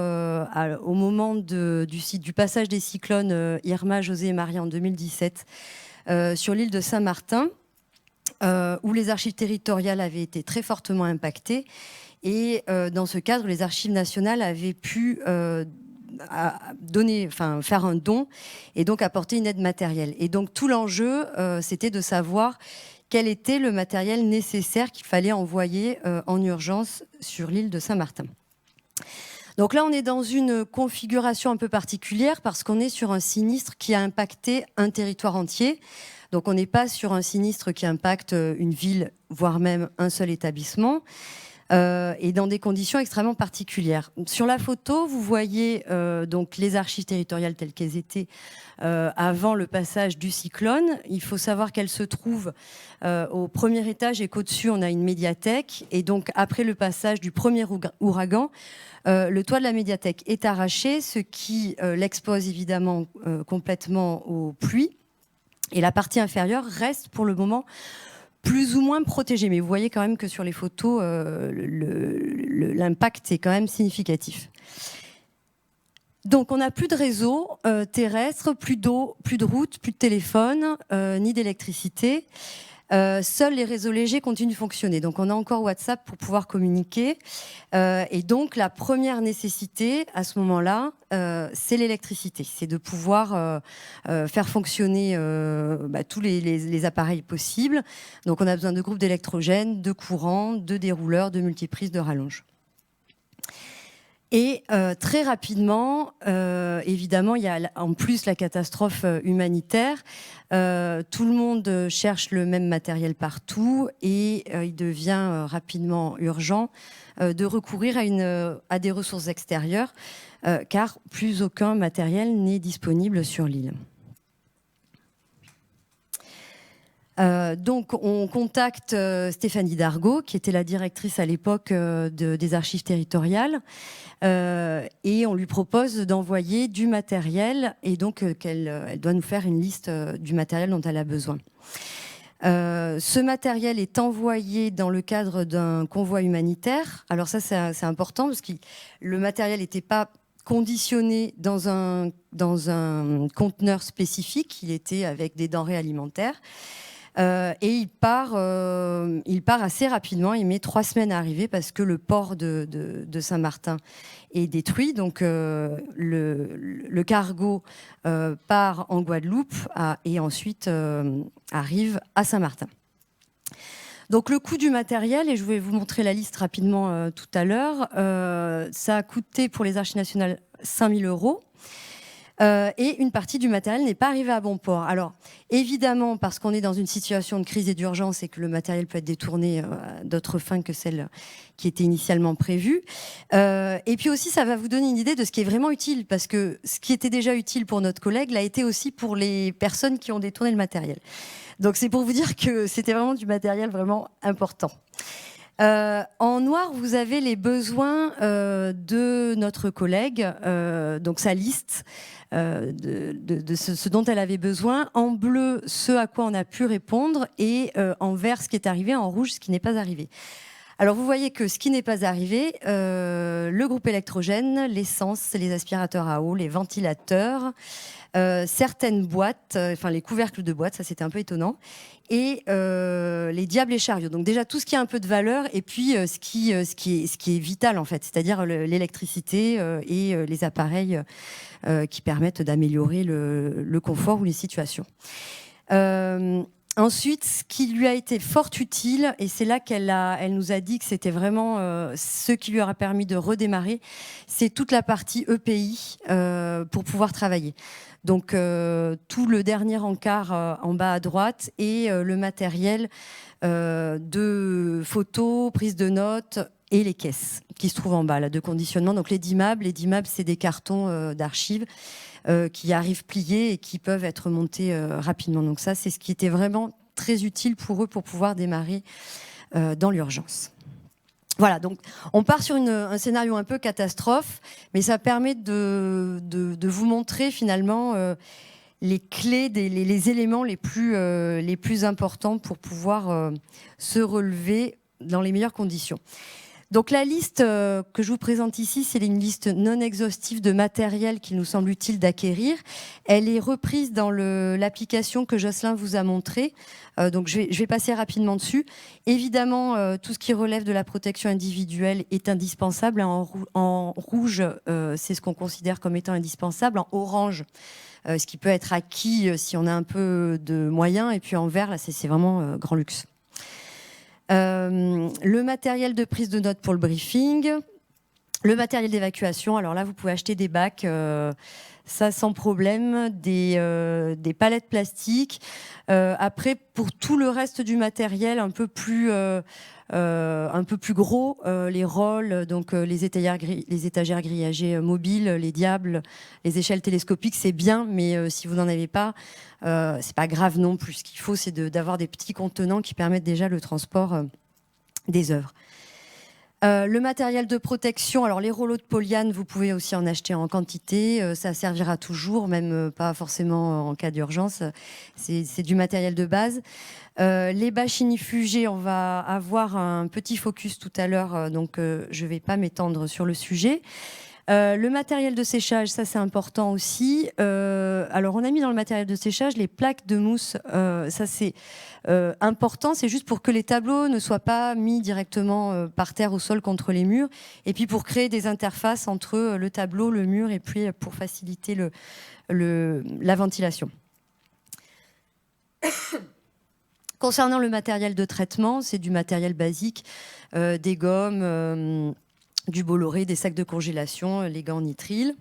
au moment du passage des cyclones Irma, José et Maria en 2017 sur l'île de Saint-Martin, où les archives territoriales avaient été très fortement impactées. Et dans ce cadre, les archives nationales avaient pu faire un don et donc apporter une aide matérielle. Et donc tout l'enjeu, c'était de savoir quel était le matériel nécessaire qu'il fallait envoyer en urgence sur l'île de Saint-Martin. Donc là, on est dans une configuration un peu particulière parce qu'on est sur un sinistre qui a impacté un territoire entier. Donc on n'est pas sur un sinistre qui impacte une ville, voire même un seul établissement. Et dans des conditions extrêmement particulières. Sur la photo, vous voyez donc les archives territoriales telles qu'elles étaient avant le passage du cyclone. Il faut savoir qu'elles se trouvent au premier étage et qu'au-dessus, on a une médiathèque. Et donc, après le passage du premier ouragan, le toit de la médiathèque est arraché, ce qui l'expose évidemment complètement aux pluies. Et la partie inférieure reste pour le moment plus ou moins protégé, mais vous voyez quand même que sur les photos, l'impact est quand même significatif. Donc on n'a plus de réseau terrestre, plus d'eau, plus de route, plus de téléphone, ni d'électricité. Seuls les réseaux légers continuent de fonctionner. Donc on a encore WhatsApp pour pouvoir communiquer. Et donc la première nécessité à ce moment-là, c'est l'électricité. C'est de pouvoir faire fonctionner tous les appareils possibles. Donc on a besoin de groupes d'électrogènes, de courants, de dérouleurs, de multiprises, de rallonges. Et très rapidement, évidemment, il y a en plus la catastrophe humanitaire. Tout le monde cherche le même matériel partout et il devient rapidement urgent de recourir à des ressources extérieures car plus aucun matériel n'est disponible sur l'île. Donc on contacte Stéphanie Dargaud, qui était la directrice à l'époque des archives territoriales, et on lui propose d'envoyer du matériel, et donc elle doit nous faire une liste du matériel dont elle a besoin. Ce matériel est envoyé dans le cadre d'un convoi humanitaire. Alors ça c'est important parce que le matériel n'était pas conditionné dans un conteneur spécifique, il était avec des denrées alimentaires. Et il part assez rapidement, il met 3 semaines à arriver parce que le port de Saint-Martin est détruit. Donc le cargo part en Guadeloupe et ensuite arrive à Saint-Martin. Donc le coût du matériel, et je vais vous montrer la liste rapidement tout à l'heure, ça a coûté pour les archives nationales 5 000 €. Et une partie du matériel n'est pas arrivée à bon port. Alors, évidemment, parce qu'on est dans une situation de crise et d'urgence et que le matériel peut être détourné à d'autres fins que celles qui étaient initialement prévues. Et puis aussi, ça va vous donner une idée de ce qui est vraiment utile, parce que ce qui était déjà utile pour notre collègue l'a été aussi pour les personnes qui ont détourné le matériel. Donc, c'est pour vous dire que c'était vraiment du matériel vraiment important. En noir, vous avez les besoins de notre collègue, donc sa liste de ce dont elle avait besoin. En bleu, ce à quoi on a pu répondre, et en vert, ce qui est arrivé, en rouge, ce qui n'est pas arrivé. Alors vous voyez que ce qui n'est pas arrivé, le groupe électrogène, l'essence, les aspirateurs à eau, les ventilateurs, certaines boîtes, enfin les couvercles de boîtes, ça c'était un peu étonnant, et les diables et chariots. Donc déjà tout ce qui a un peu de valeur et puis ce qui est vital en fait, c'est-à-dire l'électricité et les appareils qui permettent d'améliorer le confort ou les situations. Ensuite, ce qui lui a été fort utile, et c'est là elle nous a dit que c'était vraiment ce qui lui aura permis de redémarrer, c'est toute la partie EPI pour pouvoir travailler. Donc tout le dernier encart en bas à droite et le matériel de photos, prise de notes et les caisses qui se trouvent en bas là, de conditionnement. Donc les DIMAB, c'est des cartons d'archives qui arrivent pliés et qui peuvent être montés rapidement. Donc ça, c'est ce qui était vraiment très utile pour eux pour pouvoir démarrer dans l'urgence. Voilà, donc on part sur un scénario un peu catastrophe, mais ça permet de vous montrer finalement les clés, les éléments les plus importants pour pouvoir se relever dans les meilleures conditions. Donc la liste que je vous présente ici, c'est une liste non exhaustive de matériel qu'il nous semble utile d'acquérir. Elle est reprise dans l'application que Jocelyn vous a montrée. Donc je vais passer rapidement dessus. Évidemment, tout ce qui relève de la protection individuelle est indispensable. En rouge, c'est ce qu'on considère comme étant indispensable. En orange, ce qui peut être acquis si on a un peu de moyens. Et puis en vert, là, c'est vraiment grand luxe. Le matériel de prise de notes pour le briefing, le matériel d'évacuation. Alors là, vous pouvez acheter des bacs, ça sans problème, des palettes plastiques. Après, pour tout le reste du matériel un peu plus gros, les rôles, donc les étagères grillagées mobiles, les diables, les échelles télescopiques, c'est bien, mais si vous n'en avez pas, c'est pas grave non plus. Ce qu'il faut, c'est d'avoir des petits contenants qui permettent déjà le transport des œuvres. Le matériel de protection, alors les rouleaux de polyane, vous pouvez aussi en acheter en quantité, ça servira toujours, même pas forcément en cas d'urgence, c'est du matériel de base. Les bâches inifugées, on va avoir un petit focus tout à l'heure, donc je ne vais pas m'étendre sur le sujet. Le matériel de séchage, ça c'est important aussi. Alors on a mis dans le matériel de séchage les plaques de mousse, ça c'est important, c'est juste pour que les tableaux ne soient pas mis directement par terre au sol contre les murs, et puis pour créer des interfaces entre le tableau, le mur, et puis pour faciliter la ventilation. Concernant le matériel de traitement, c'est du matériel basique, des gommes, du Bolloré, des sacs de congélation, les gants nitrile.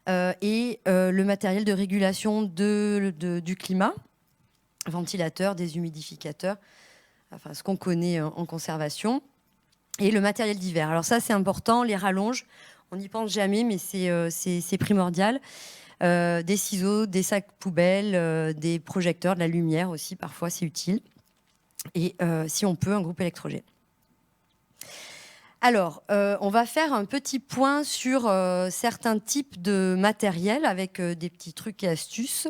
Et le matériel de régulation du climat, ventilateurs, déshumidificateurs, enfin ce qu'on connaît en conservation. Et le matériel d'hiver. Alors ça, c'est important, les rallonges, on n'y pense jamais, mais c'est primordial. Des ciseaux, des sacs poubelles, des projecteurs, de la lumière aussi, parfois c'est utile. Et si on peut, un groupe électrogène. Alors, on va faire un petit point sur certains types de matériel avec des petits trucs et astuces.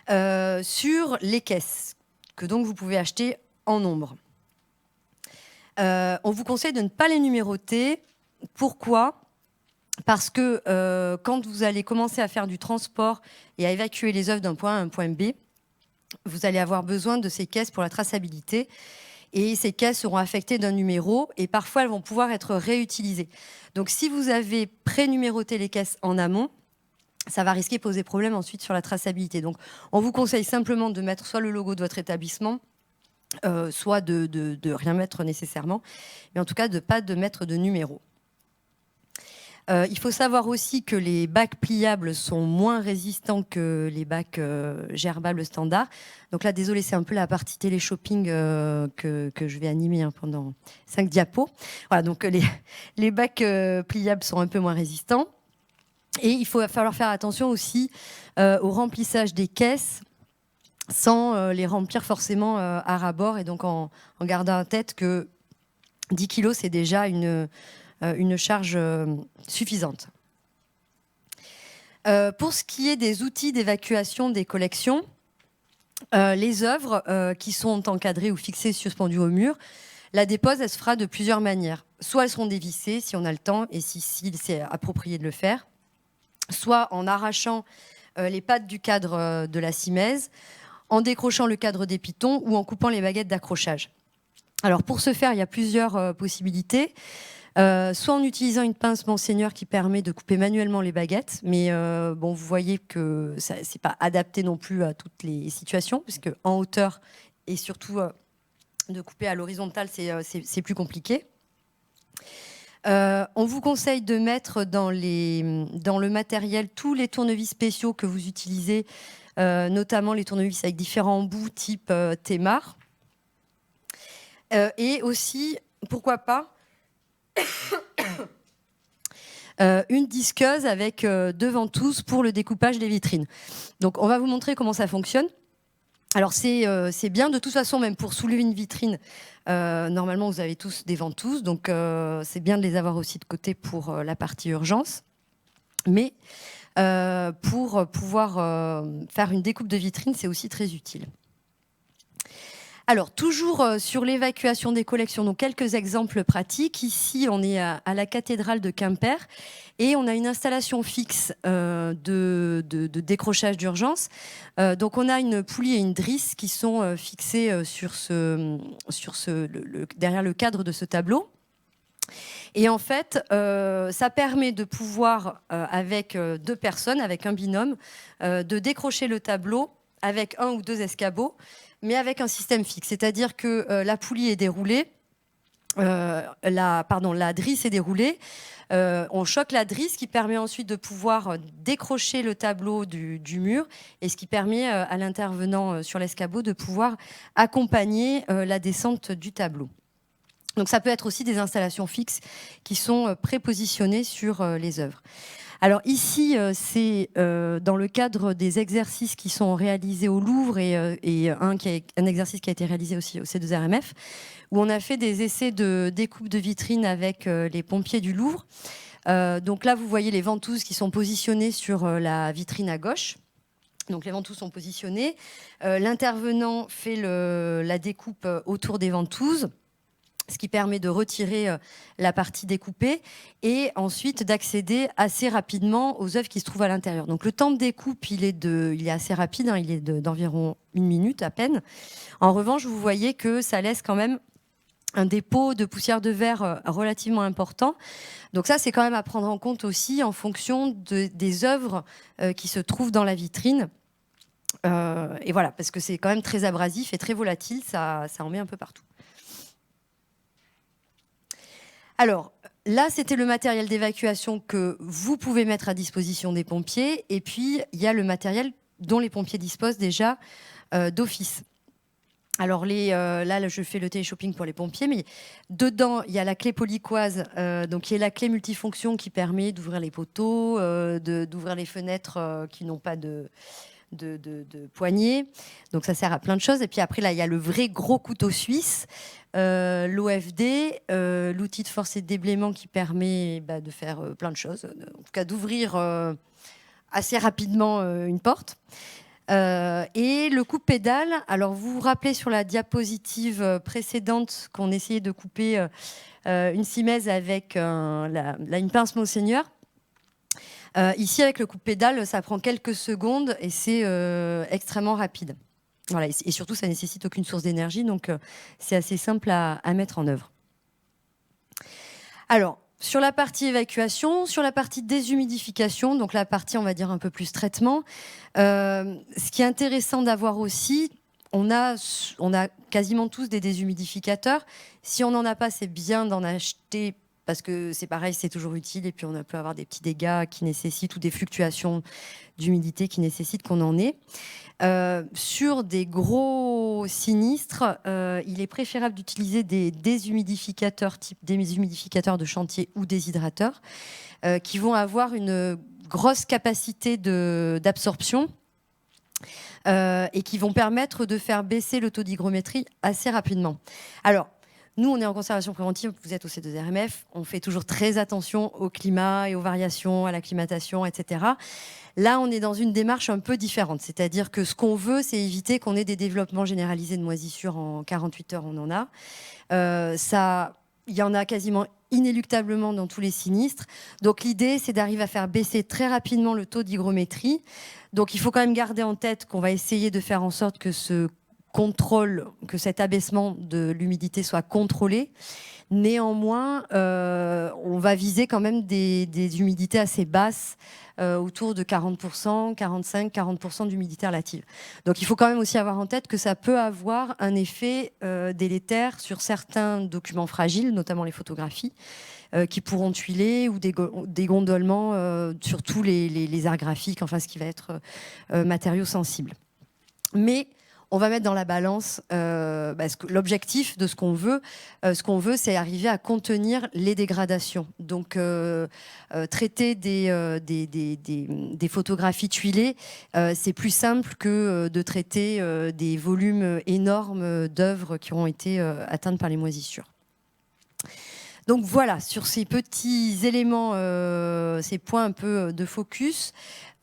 Sur les caisses, que donc vous pouvez acheter en nombre. On vous conseille de ne pas les numéroter. Pourquoi ? Parce que quand vous allez commencer à faire du transport et à évacuer les œuvres d'un point A à un point B, vous allez avoir besoin de ces caisses pour la traçabilité. Et ces caisses seront affectées d'un numéro et parfois elles vont pouvoir être réutilisées. Donc si vous avez pré-numéroté les caisses en amont, ça va risquer de poser problème ensuite sur la traçabilité. Donc on vous conseille simplement de mettre soit le logo de votre établissement, soit de rien mettre nécessairement, mais en tout cas de ne pas mettre de numéro. Il faut savoir aussi que les bacs pliables sont moins résistants que les bacs gerbables standards. Donc là, désolé, c'est un peu la partie télé-shopping que je vais animer pendant 5 diapos. Voilà, donc les bacs pliables sont un peu moins résistants. Et il va falloir faire attention aussi au remplissage des caisses sans les remplir forcément à ras-bord. Et donc en gardant en tête que 10 kilos, c'est déjà une charge suffisante. Pour ce qui est des outils d'évacuation des collections, les œuvres qui sont encadrées ou fixées, suspendues au mur, la dépose, elle se fera de plusieurs manières. Soit elles seront dévissées, si on a le temps, et si c'est approprié de le faire, soit en arrachant les pattes du cadre de la simèse, en décrochant le cadre des pitons ou en coupant les baguettes d'accrochage. Alors pour ce faire, il y a plusieurs possibilités. Soit en utilisant une pince Monseigneur qui permet de couper manuellement les baguettes, mais bon, vous voyez que ce n'est pas adapté non plus à toutes les situations, puisque en hauteur et surtout de couper à l'horizontale, c'est plus compliqué. On vous conseille de mettre dans le matériel tous les tournevis spéciaux que vous utilisez, notamment les tournevis avec différents bouts type Thémar. Et aussi, pourquoi pas, une disqueuse avec 2 ventouses pour le découpage des vitrines. Donc on va vous montrer comment ça fonctionne. Alors c'est bien, de toute façon, même pour soulever une vitrine, normalement vous avez tous des ventouses, donc c'est bien de les avoir aussi de côté pour la partie urgence. Mais pour pouvoir faire une découpe de vitrine, c'est aussi très utile. Alors, toujours sur l'évacuation des collections, donc quelques exemples pratiques. Ici, on est à la cathédrale de Quimper et on a une installation fixe de décrochage d'urgence. Donc, on a une poulie et une drisse qui sont fixées derrière le cadre de ce tableau. Et en fait, ça permet de pouvoir, avec 2 personnes, avec un binôme, de décrocher le tableau avec 1 ou 2 escabeaux, mais avec un système fixe. C'est-à-dire que la poulie est déroulée, la drisse est déroulée, on choque la drisse, qui permet ensuite de pouvoir décrocher le tableau du mur, et ce qui permet à l'intervenant sur l'escabeau de pouvoir accompagner la descente du tableau. Donc ça peut être aussi des installations fixes qui sont prépositionnées sur les œuvres. Alors ici, c'est dans le cadre des exercices qui sont réalisés au Louvre et un exercice qui a été réalisé aussi au C2RMF, où on a fait des essais de découpe de vitrines avec les pompiers du Louvre. Donc là, vous voyez les ventouses qui sont positionnées sur la vitrine à gauche. Donc les ventouses sont positionnées. L'intervenant fait la découpe autour des ventouses, ce qui permet de retirer la partie découpée et ensuite d'accéder assez rapidement aux œuvres qui se trouvent à l'intérieur. Donc le temps de découpe, il est assez rapide, hein, il est d'environ 1 minute à peine. En revanche, vous voyez que ça laisse quand même un dépôt de poussière de verre relativement important. Donc ça, c'est quand même à prendre en compte aussi en fonction des œuvres qui se trouvent dans la vitrine. Et voilà, parce que c'est quand même très abrasif et très volatile, ça en met un peu partout. Alors, là, c'était le matériel d'évacuation que vous pouvez mettre à disposition des pompiers. Et puis, il y a le matériel dont les pompiers disposent déjà d'office. Alors, là, je fais le téléshopping pour les pompiers, mais dedans, il y a la clé polycoise, donc qui est la clé multifonction qui permet d'ouvrir les poteaux, d'ouvrir les fenêtres qui n'ont pas de poignée. Donc, ça sert à plein de choses. Et puis après, là, il y a le vrai gros couteau suisse, l'OFD, l'outil de force et de déblaiement qui permet de faire plein de choses, en tout cas d'ouvrir assez rapidement une porte. Et le coupe-pédale, alors vous vous rappelez sur la diapositive précédente qu'on essayait de couper une simèse avec une pince Monseigneur. Ici, avec le coupe-pédale, ça prend quelques secondes et c'est extrêmement rapide. Voilà, et surtout, ça ne nécessite aucune source d'énergie, donc c'est assez simple à mettre en œuvre. Alors, sur la partie évacuation, sur la partie déshumidification, donc la partie, on va dire, un peu plus traitement, ce qui est intéressant d'avoir aussi, on a quasiment tous des déshumidificateurs. Si on n'en a pas, c'est bien d'en acheter, parce que c'est pareil, c'est toujours utile, et puis on peut avoir des petits dégâts qui nécessitent, ou des fluctuations d'humidité qui nécessitent qu'on en ait. Sur des gros sinistres, il est préférable d'utiliser des déshumidificateurs type déshumidificateurs de chantier ou déshydrateurs qui vont avoir une grosse capacité d'absorption et qui vont permettre de faire baisser le taux d'hygrométrie assez rapidement. Alors, nous, on est en conservation préventive, vous êtes au C2RMF, on fait toujours très attention au climat et aux variations, à l'acclimatation, etc. Là, on est dans une démarche un peu différente, c'est-à-dire que ce qu'on veut, c'est éviter qu'on ait des développements généralisés de moisissures en 48 heures, on en a. Il y en a quasiment inéluctablement dans tous les sinistres. Donc l'idée, c'est d'arriver à faire baisser très rapidement le taux d'hygrométrie. Donc il faut quand même garder en tête qu'on va essayer de faire en sorte que que cet abaissement de l'humidité soit contrôlé. Néanmoins, on va viser quand même des humidités assez basses, autour de 40%, 45-40% d'humidité relative. Donc il faut quand même aussi avoir en tête que ça peut avoir un effet délétère sur certains documents fragiles, notamment les photographies, qui pourront tuiler, ou des gondolements sur tous les arts graphiques, enfin ce qui va être matériaux sensibles. Mais on va mettre dans la balance l'objectif de ce qu'on veut. Ce qu'on veut, c'est arriver à contenir les dégradations. Donc, traiter des photographies tuilées, c'est plus simple que de traiter des volumes énormes d'œuvres qui auront été atteintes par les moisissures. Donc voilà, sur ces petits éléments, ces points un peu de focus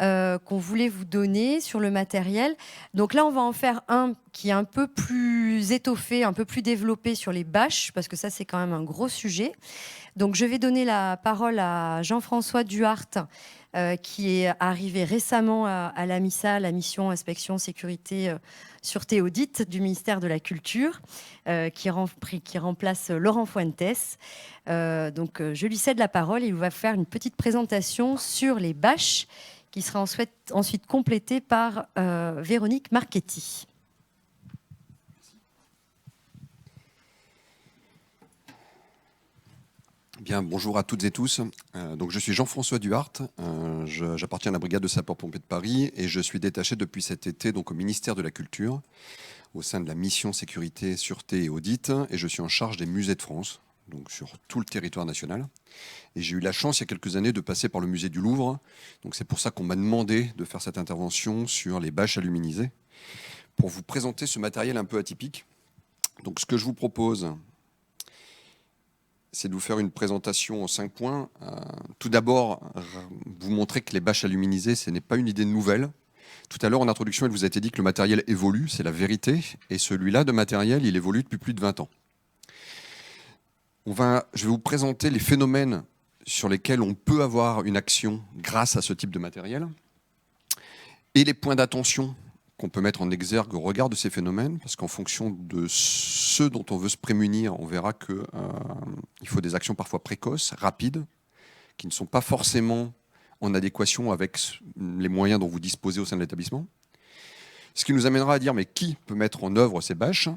qu'on voulait vous donner sur le matériel. Donc là, on va en faire un qui est un peu plus étoffé, un peu plus développé sur les bâches, parce que ça, c'est quand même un gros sujet. Donc je vais donner la parole à Jean-François Duhart, qui est arrivé récemment à la MISA, la mission Inspection Sécurité Sûreté Audit du ministère de la Culture, qui remplace Laurent Fuentes. Donc je lui cède la parole et il va faire une petite présentation sur les bâches, qui sera ensuite complétée par Véronique Marchetti. Bien, bonjour à toutes et tous. Donc, je suis Jean-François Duhart. J'appartiens à la brigade de sapeurs-pompiers de Paris et je suis détaché depuis cet été donc, au ministère de la Culture, au sein de la mission Sécurité, Sûreté et Audit. Et je suis en charge des musées de France, donc sur tout le territoire national. Et j'ai eu la chance, il y a quelques années, de passer par le musée du Louvre. Donc, c'est pour ça qu'on m'a demandé de faire cette intervention sur les bâches aluminisées, pour vous présenter ce matériel un peu atypique. Donc, ce que je vous propose, c'est de vous faire une présentation en 5 points. Tout d'abord, vous montrer que les bâches aluminisées, ce n'est pas une idée nouvelle. Tout à l'heure, en introduction, il vous a été dit que le matériel évolue, c'est la vérité. Et celui-là de matériel, il évolue depuis plus de 20 ans. Je vais vous présenter les phénomènes sur lesquels on peut avoir une action grâce à ce type de matériel et les points d'attention qu'on peut mettre en exergue au regard de ces phénomènes, parce qu'en fonction de ceux dont on veut se prémunir, on verra qu'il faut des actions parfois précoces, rapides, qui ne sont pas forcément en adéquation avec les moyens dont vous disposez au sein de l'établissement. Ce qui nous amènera à dire, mais qui peut mettre en œuvre ces bâches ?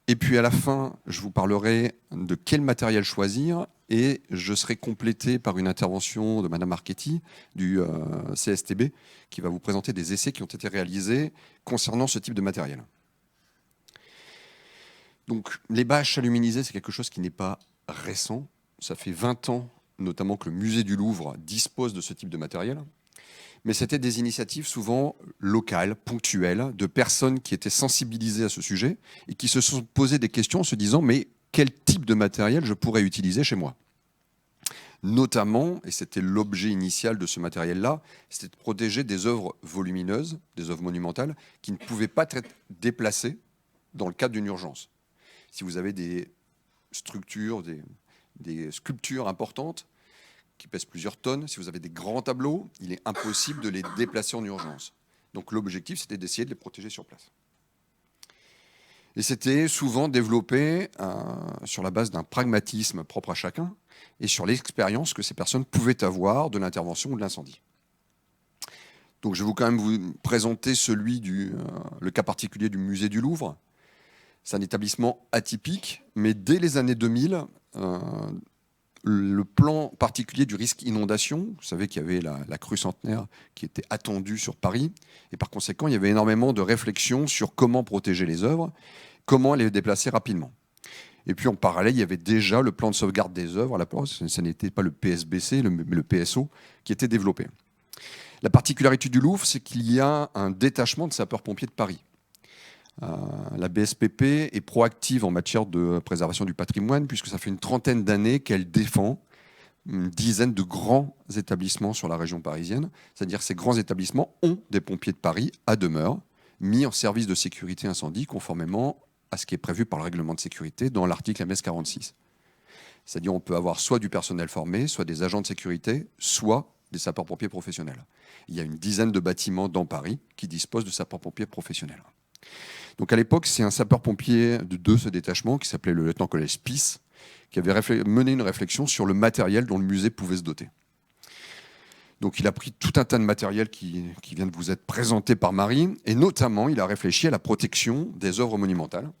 Et puis à la fin, je vous parlerai de quel matériel choisir et je serai complété par une intervention de Madame Marchetti du CSTB qui va vous présenter des essais qui ont été réalisés concernant ce type de matériel. Donc les bâches aluminisées, c'est quelque chose qui n'est pas récent. Ça fait 20 ans notamment que le musée du Louvre dispose de ce type de matériel. Mais c'était des initiatives souvent locales, ponctuelles, de personnes qui étaient sensibilisées à ce sujet et qui se sont posées des questions en se disant « mais quel type de matériel je pourrais utiliser chez moi ?» Notamment, et c'était l'objet initial de ce matériel-là, c'était de protéger des œuvres volumineuses, des œuvres monumentales, qui ne pouvaient pas être déplacées dans le cadre d'une urgence. Si vous avez des structures, des sculptures importantes, qui pèsent plusieurs tonnes, si vous avez des grands tableaux, il est impossible de les déplacer en urgence. Donc l'objectif, c'était d'essayer de les protéger sur place. Et c'était souvent développé sur la base d'un pragmatisme propre à chacun et sur l'expérience que ces personnes pouvaient avoir de l'intervention ou de l'incendie. Donc je vais quand même vous présenter le cas particulier du musée du Louvre. C'est un établissement atypique, mais dès les années 2000, le plan particulier du risque inondation, vous savez qu'il y avait la crue centenaire qui était attendue sur Paris, et par conséquent, il y avait énormément de réflexions sur comment protéger les œuvres, comment les déplacer rapidement. Et puis en parallèle, il y avait déjà le plan de sauvegarde des œuvres, à la place, ce n'était pas le PSBC, mais le PSO, qui était développé. La particularité du Louvre, c'est qu'il y a un détachement de sapeurs-pompiers de Paris. La BSPP est proactive en matière de préservation du patrimoine puisque ça fait une trentaine d'années qu'elle défend une dizaine de grands établissements sur la région parisienne. C'est-à-dire que ces grands établissements ont des pompiers de Paris à demeure mis en service de sécurité incendie conformément à ce qui est prévu par le règlement de sécurité dans l'article MS 46. C'est-à-dire on peut avoir soit du personnel formé, soit des agents de sécurité, soit des sapeurs-pompiers professionnels. Il y a une dizaine de bâtiments dans Paris qui disposent de sapeurs-pompiers professionnels. Donc à l'époque, c'est un sapeur-pompier de ce détachement qui s'appelait le lieutenant-colonel Spies, qui avait mené une réflexion sur le matériel dont le musée pouvait se doter. Donc il a pris tout un tas de matériel qui vient de vous être présenté par Marie, et notamment il a réfléchi à la protection des œuvres monumentales.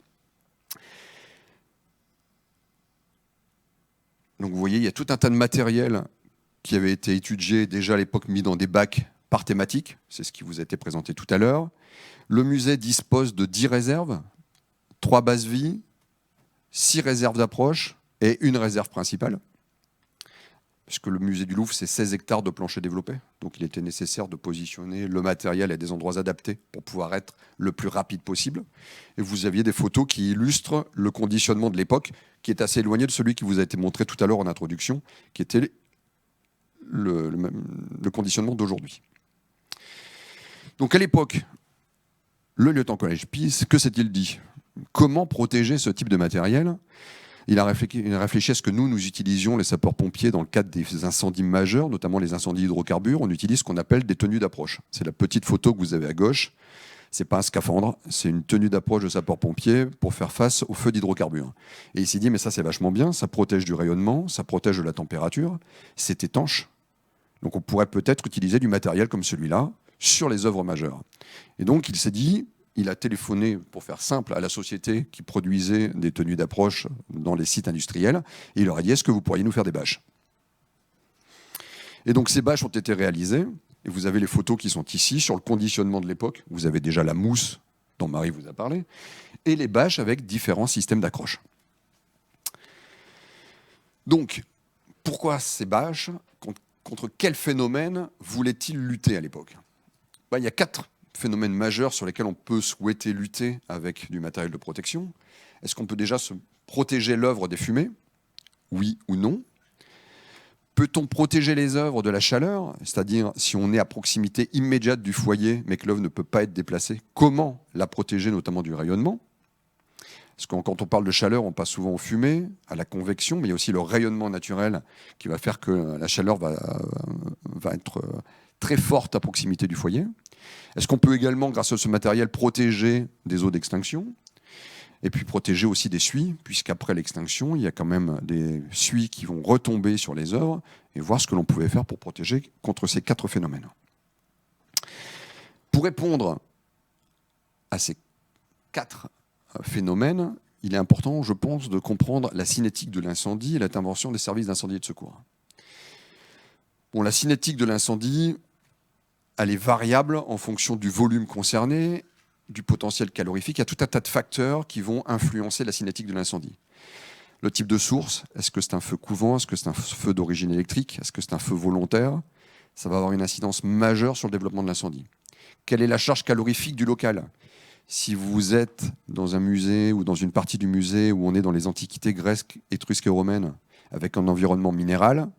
Donc vous voyez, il y a tout un tas de matériel qui avait été étudié déjà à l'époque, mis dans des bacs par thématique. C'est ce qui vous a été présenté tout à l'heure. Le musée dispose de 10 réserves, 3 bases vie, 6 réserves d'approche et une réserve principale. Puisque le musée du Louvre, c'est 16 hectares de planchers développés. Donc il était nécessaire de positionner le matériel à des endroits adaptés pour pouvoir être le plus rapide possible. Et vous aviez des photos qui illustrent le conditionnement de l'époque, qui est assez éloigné de celui qui vous a été montré tout à l'heure en introduction, qui était le conditionnement d'aujourd'hui. Donc à l'époque, le lieutenant-colonel Spies, que s'est-il dit? Comment protéger ce type de matériel? Il a réfléchi à ce que nous utilisions, les sapeurs-pompiers, dans le cadre des incendies majeurs, notamment les incendies d'hydrocarbures. On utilise ce qu'on appelle des tenues d'approche. C'est la petite photo que vous avez à gauche. Ce n'est pas un scaphandre, c'est une tenue d'approche de sapeurs-pompiers pour faire face au feu d'hydrocarbures. Et il s'est dit, mais ça c'est vachement bien, ça protège du rayonnement, ça protège de la température, c'est étanche. Donc on pourrait peut-être utiliser du matériel comme celui-là sur les œuvres majeures. Et donc il s'est dit, il a téléphoné, pour faire simple, à la société qui produisait des tenues d'approche dans les sites industriels, et il leur a dit, est-ce que vous pourriez nous faire des bâches? Et donc ces bâches ont été réalisées, et vous avez les photos qui sont ici, sur le conditionnement de l'époque. Vous avez déjà la mousse dont Marie vous a parlé, et les bâches avec différents systèmes d'accroche. Donc, pourquoi ces bâches? Contre quel phénomène voulait-il lutter à l'époque? Il y a 4 phénomènes majeurs sur lesquels on peut souhaiter lutter avec du matériel de protection. Est-ce qu'on peut déjà se protéger l'œuvre des fumées? Oui ou non? Peut-on protéger les œuvres de la chaleur? C'est-à-dire, si on est à proximité immédiate du foyer, mais que l'œuvre ne peut pas être déplacée, comment la protéger, notamment du rayonnement? Parce que quand on parle de chaleur, on passe souvent aux fumées, à la convection, mais il y a aussi le rayonnement naturel qui va faire que la chaleur va être très forte à proximité du foyer. Est-ce qu'on peut également, grâce à ce matériel, protéger des eaux d'extinction? Et puis protéger aussi des suies, puisqu'après l'extinction, il y a quand même des suies qui vont retomber sur les œuvres, et voir ce que l'on pouvait faire pour protéger contre ces 4 phénomènes. Pour répondre à ces 4 phénomènes, il est important, je pense, de comprendre la cinétique de l'incendie et l'intervention des services d'incendie et de secours. Bon, la cinétique de l'incendie, elle est variable en fonction du volume concerné, du potentiel calorifique. Il y a tout un tas de facteurs qui vont influencer la cinétique de l'incendie. Le type de source, est-ce que c'est un feu couvant? Est-ce que c'est un feu d'origine électrique? Est-ce que c'est un feu volontaire? Ça va avoir une incidence majeure sur le développement de l'incendie. Quelle est la charge calorifique du local? Si vous êtes dans un musée ou dans une partie du musée où on est dans les antiquités grecques, étrusques et romaines, avec un environnement minéral,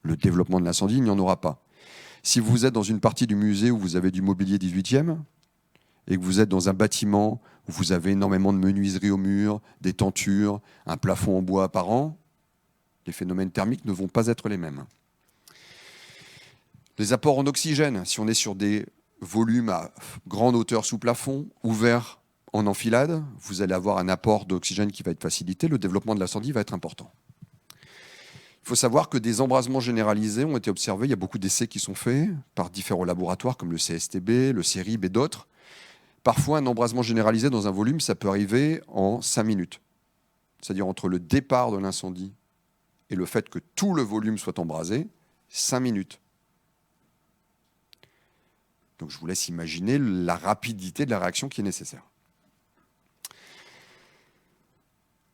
le développement de l'incendie, il n'y en aura pas. Si vous êtes dans une partie du musée où vous avez du mobilier 18e et que vous êtes dans un bâtiment où vous avez énormément de menuiseries au mur, des tentures, un plafond en bois apparent, les phénomènes thermiques ne vont pas être les mêmes. Les apports en oxygène, si on est sur des volumes à grande hauteur sous plafond, ouverts en enfilade, vous allez avoir un apport d'oxygène qui va être facilité, le développement de l'incendie va être important. Il faut savoir que des embrasements généralisés ont été observés. Il y a beaucoup d'essais qui sont faits par différents laboratoires comme le CSTB, le CERIB et d'autres. Parfois, un embrasement généralisé dans un volume, ça peut arriver en 5 minutes. C'est-à-dire entre le départ de l'incendie et le fait que tout le volume soit embrasé, 5 minutes. Donc je vous laisse imaginer la rapidité de la réaction qui est nécessaire.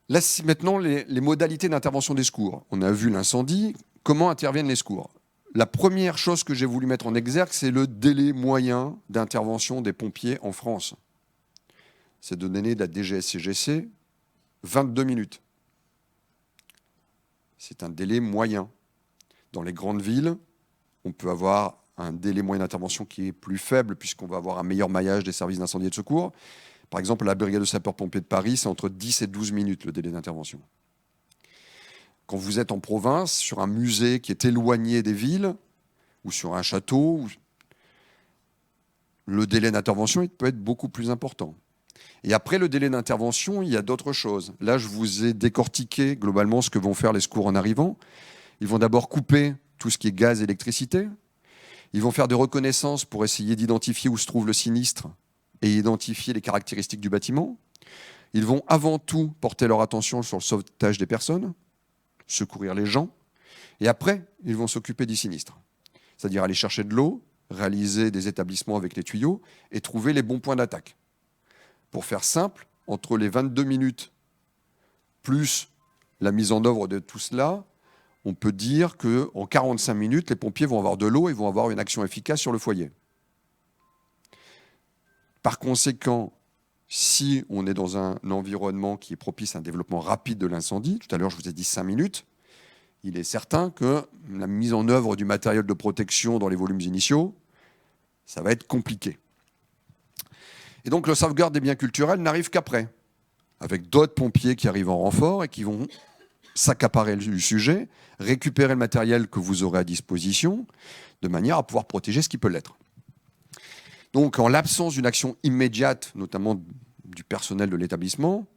Là, maintenant, les modalités d'intervention des secours. On a vu l'incendie. Comment interviennent les secours? La première chose que j'ai voulu mettre en exergue, c'est le délai moyen d'intervention des pompiers en France. C'est de donner de la DGS-CGC 22 minutes. C'est un délai moyen. Dans les grandes villes, on peut avoir un délai moyen d'intervention qui est plus faible puisqu'on va avoir un meilleur maillage des services d'incendie et de secours. Par exemple, la brigade de sapeurs-pompiers de Paris, c'est entre 10 et 12 minutes le délai d'intervention. Quand vous êtes en province, sur un musée qui est éloigné des villes, ou sur un château, le délai d'intervention il peut être beaucoup plus important. Et après le délai d'intervention, il y a d'autres choses. Là, je vous ai décortiqué globalement ce que vont faire les secours en arrivant. Ils vont d'abord couper tout ce qui est gaz et électricité. Ils vont faire des reconnaissances pour essayer d'identifier où se trouve le sinistre et identifier les caractéristiques du bâtiment. Ils vont avant tout porter leur attention sur le sauvetage des personnes, secourir les gens. Et après, ils vont s'occuper du sinistre. C'est-à-dire aller chercher de l'eau, réaliser des établissements avec les tuyaux et trouver les bons points d'attaque. Pour faire simple, entre les 22 minutes plus la mise en œuvre de tout cela, on peut dire qu'en 45 minutes, les pompiers vont avoir de l'eau et vont avoir une action efficace sur le foyer. Par conséquent, si on est dans un environnement qui est propice à un développement rapide de l'incendie, tout à l'heure je vous ai dit 5 minutes, il est certain que la mise en œuvre du matériel de protection dans les volumes initiaux, ça va être compliqué. Et donc le sauvegarde des biens culturels n'arrive qu'après, avec d'autres pompiers qui arrivent en renfort et qui vont s'accaparer du sujet, récupérer le matériel que vous aurez à disposition, de manière à pouvoir protéger ce qui peut l'être. Donc en l'absence d'une action immédiate, notamment du personnel de l'établissement,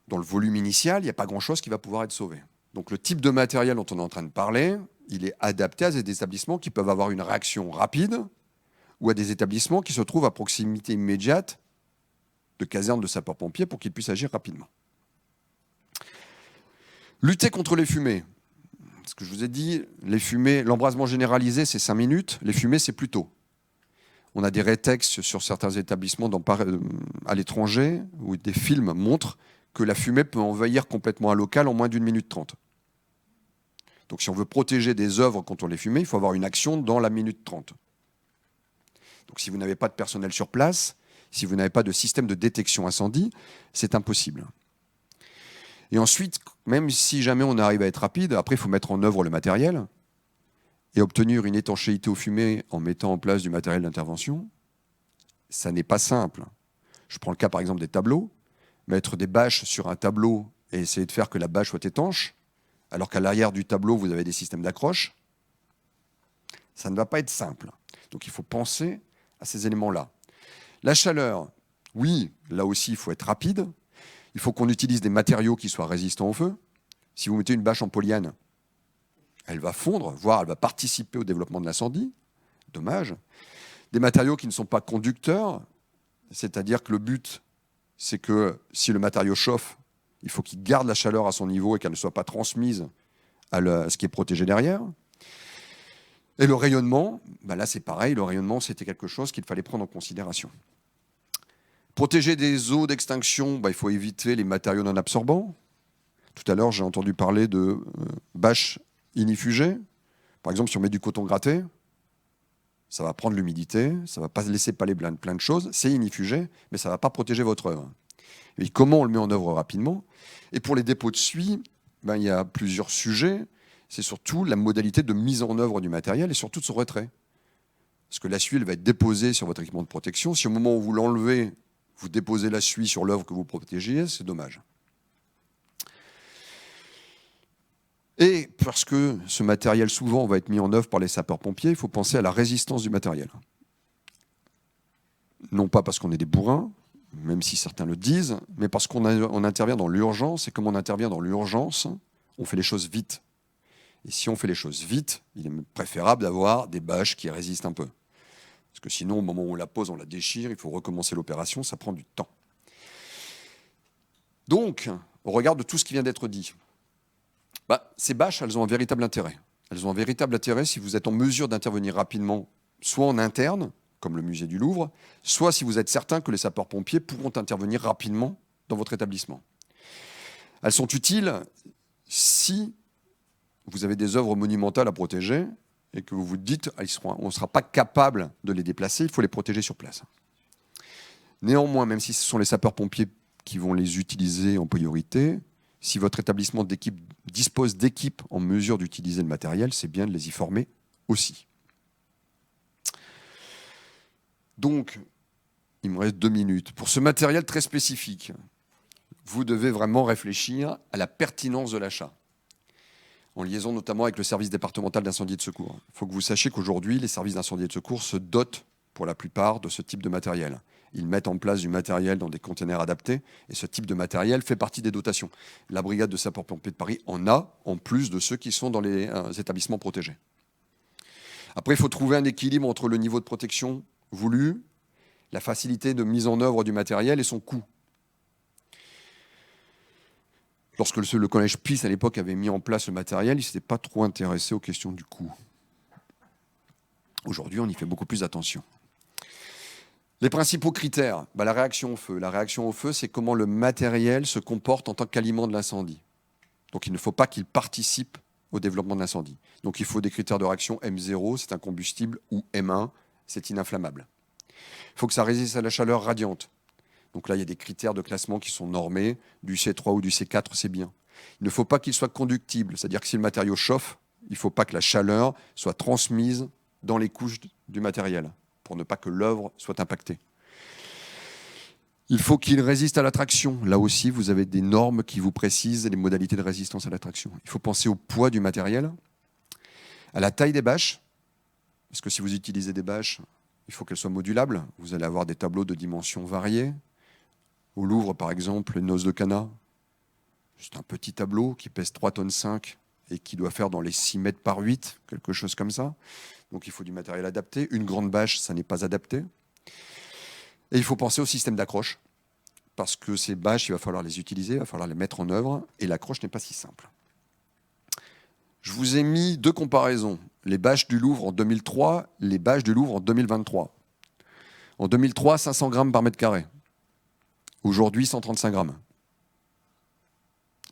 dans le volume initial, il n'y a pas grand-chose qui va pouvoir être sauvé. Donc le type de matériel dont on est en train de parler, il est adapté à des établissements qui peuvent avoir une réaction rapide ou à des établissements qui se trouvent à proximité immédiate de casernes de sapeurs-pompiers pour qu'ils puissent agir rapidement. Lutter contre les fumées. Ce que je vous ai dit, les fumées, l'embrasement généralisé, c'est 5 minutes. Les fumées, c'est plus tôt. On a des rétextes sur certains établissements à l'étranger où des films montrent que la fumée peut envahir complètement un local en moins d'1 minute 30. Donc si on veut protéger des œuvres contre les fumées, il faut avoir une action dans la minute 30. Donc si vous n'avez pas de personnel sur place, si vous n'avez pas de système de détection incendie, c'est impossible. Et ensuite, même si jamais on arrive à être rapide, après il faut mettre en œuvre le matériel et obtenir une étanchéité aux fumées en mettant en place du matériel d'intervention. Ça n'est pas simple. Je prends le cas par exemple des tableaux. Mettre des bâches sur un tableau et essayer de faire que la bâche soit étanche, alors qu'à l'arrière du tableau, vous avez des systèmes d'accroche, ça ne va pas être simple. Donc il faut penser à ces éléments-là. La chaleur, oui, là aussi, il faut être rapide. Il faut qu'on utilise des matériaux qui soient résistants au feu. Si vous mettez une bâche en polyane, elle va fondre, voire elle va participer au développement de l'incendie. Dommage. Des matériaux qui ne sont pas conducteurs, c'est-à-dire que le but, c'est que si le matériau chauffe, il faut qu'il garde la chaleur à son niveau et qu'elle ne soit pas transmise à ce qui est protégé derrière. Et le rayonnement, là c'est pareil, le rayonnement c'était quelque chose qu'il fallait prendre en considération. Protéger des eaux d'extinction, il faut éviter les matériaux non absorbants. Tout à l'heure j'ai entendu parler de bâches inifugées. Par exemple, si on met du coton gratté, ça va prendre l'humidité, ça ne va pas laisser paler plein de choses, c'est inifugé, mais ça ne va pas protéger votre œuvre. Et comment on le met en œuvre rapidement? Et pour les dépôts de suie, il y a plusieurs sujets. C'est surtout la modalité de mise en œuvre du matériel et surtout de son retrait. Parce que la suie, elle va être déposée sur votre équipement de protection. Si au moment où vous l'enlevez, vous déposez la suie sur l'œuvre que vous protégez, c'est dommage. Et parce que ce matériel souvent va être mis en œuvre par les sapeurs-pompiers, il faut penser à la résistance du matériel. Non pas parce qu'on est des bourrins, même si certains le disent, mais parce qu'on intervient dans l'urgence, et comme on intervient dans l'urgence, on fait les choses vite. Et si on fait les choses vite, il est préférable d'avoir des bâches qui résistent un peu. Parce que sinon, au moment où on la pose, on la déchire, il faut recommencer l'opération, ça prend du temps. Donc, au regard de tout ce qui vient d'être dit, ces bâches, elles ont un véritable intérêt. Elles ont un véritable intérêt si vous êtes en mesure d'intervenir rapidement, soit en interne, comme le musée du Louvre, soit si vous êtes certain que les sapeurs-pompiers pourront intervenir rapidement dans votre établissement. Elles sont utiles si vous avez des œuvres monumentales à protéger et que vous vous dites on ne sera pas capable de les déplacer, il faut les protéger sur place. Néanmoins, même si ce sont les sapeurs-pompiers qui vont les utiliser en priorité, si votre établissement dispose d'équipes en mesure d'utiliser le matériel, c'est bien de les y former aussi. Donc, il me reste 2 minutes. Pour ce matériel très spécifique, vous devez vraiment réfléchir à la pertinence de l'achat, en liaison notamment avec le service départemental d'incendie et de secours. Il faut que vous sachiez qu'aujourd'hui, les services d'incendie et de secours se dotent pour la plupart de ce type de matériel. Ils mettent en place du matériel dans des containers adaptés, et ce type de matériel fait partie des dotations. La brigade de sapeurs-pompiers de Paris en a, en plus de ceux qui sont dans les établissements protégés. Après, il faut trouver un équilibre entre le niveau de protection voulu, la facilité de mise en œuvre du matériel et son coût. Lorsque le collège PIS, à l'époque, avait mis en place le matériel, il ne s'était pas trop intéressé aux questions du coût. Aujourd'hui, on y fait beaucoup plus attention. Les principaux critères, la réaction au feu. La réaction au feu, c'est comment le matériel se comporte en tant qu'aliment de l'incendie. Donc il ne faut pas qu'il participe au développement de l'incendie. Donc il faut des critères de réaction. M0, c'est un combustible, ou M1, c'est ininflammable. Il faut que ça résiste à la chaleur radiante. Donc là, il y a des critères de classement qui sont normés. Du C3 ou du C4, c'est bien. Il ne faut pas qu'il soit conductible, c'est-à-dire que si le matériau chauffe, il ne faut pas que la chaleur soit transmise dans les couches du matériel, pour ne pas que l'œuvre soit impactée. Il faut qu'il résiste à l'attraction. Là aussi, vous avez des normes qui vous précisent les modalités de résistance à l'attraction. Il faut penser au poids du matériel, à la taille des bâches, parce que si vous utilisez des bâches, il faut qu'elles soient modulables. Vous allez avoir des tableaux de dimensions variées. Au Louvre, par exemple, les noces de Cana, c'est un petit tableau qui pèse 3,5 tonnes et qui doit faire dans les 6 mètres par 8, quelque chose comme ça. Donc il faut du matériel adapté. Une grande bâche, ça n'est pas adapté. Et il faut penser au système d'accroche, parce que ces bâches, il va falloir les utiliser, il va falloir les mettre en œuvre, et l'accroche n'est pas si simple. Je vous ai mis 2 comparaisons. Les bâches du Louvre en 2003, les bâches du Louvre en 2023. En 2003, 500 grammes par mètre carré. Aujourd'hui, 135 grammes.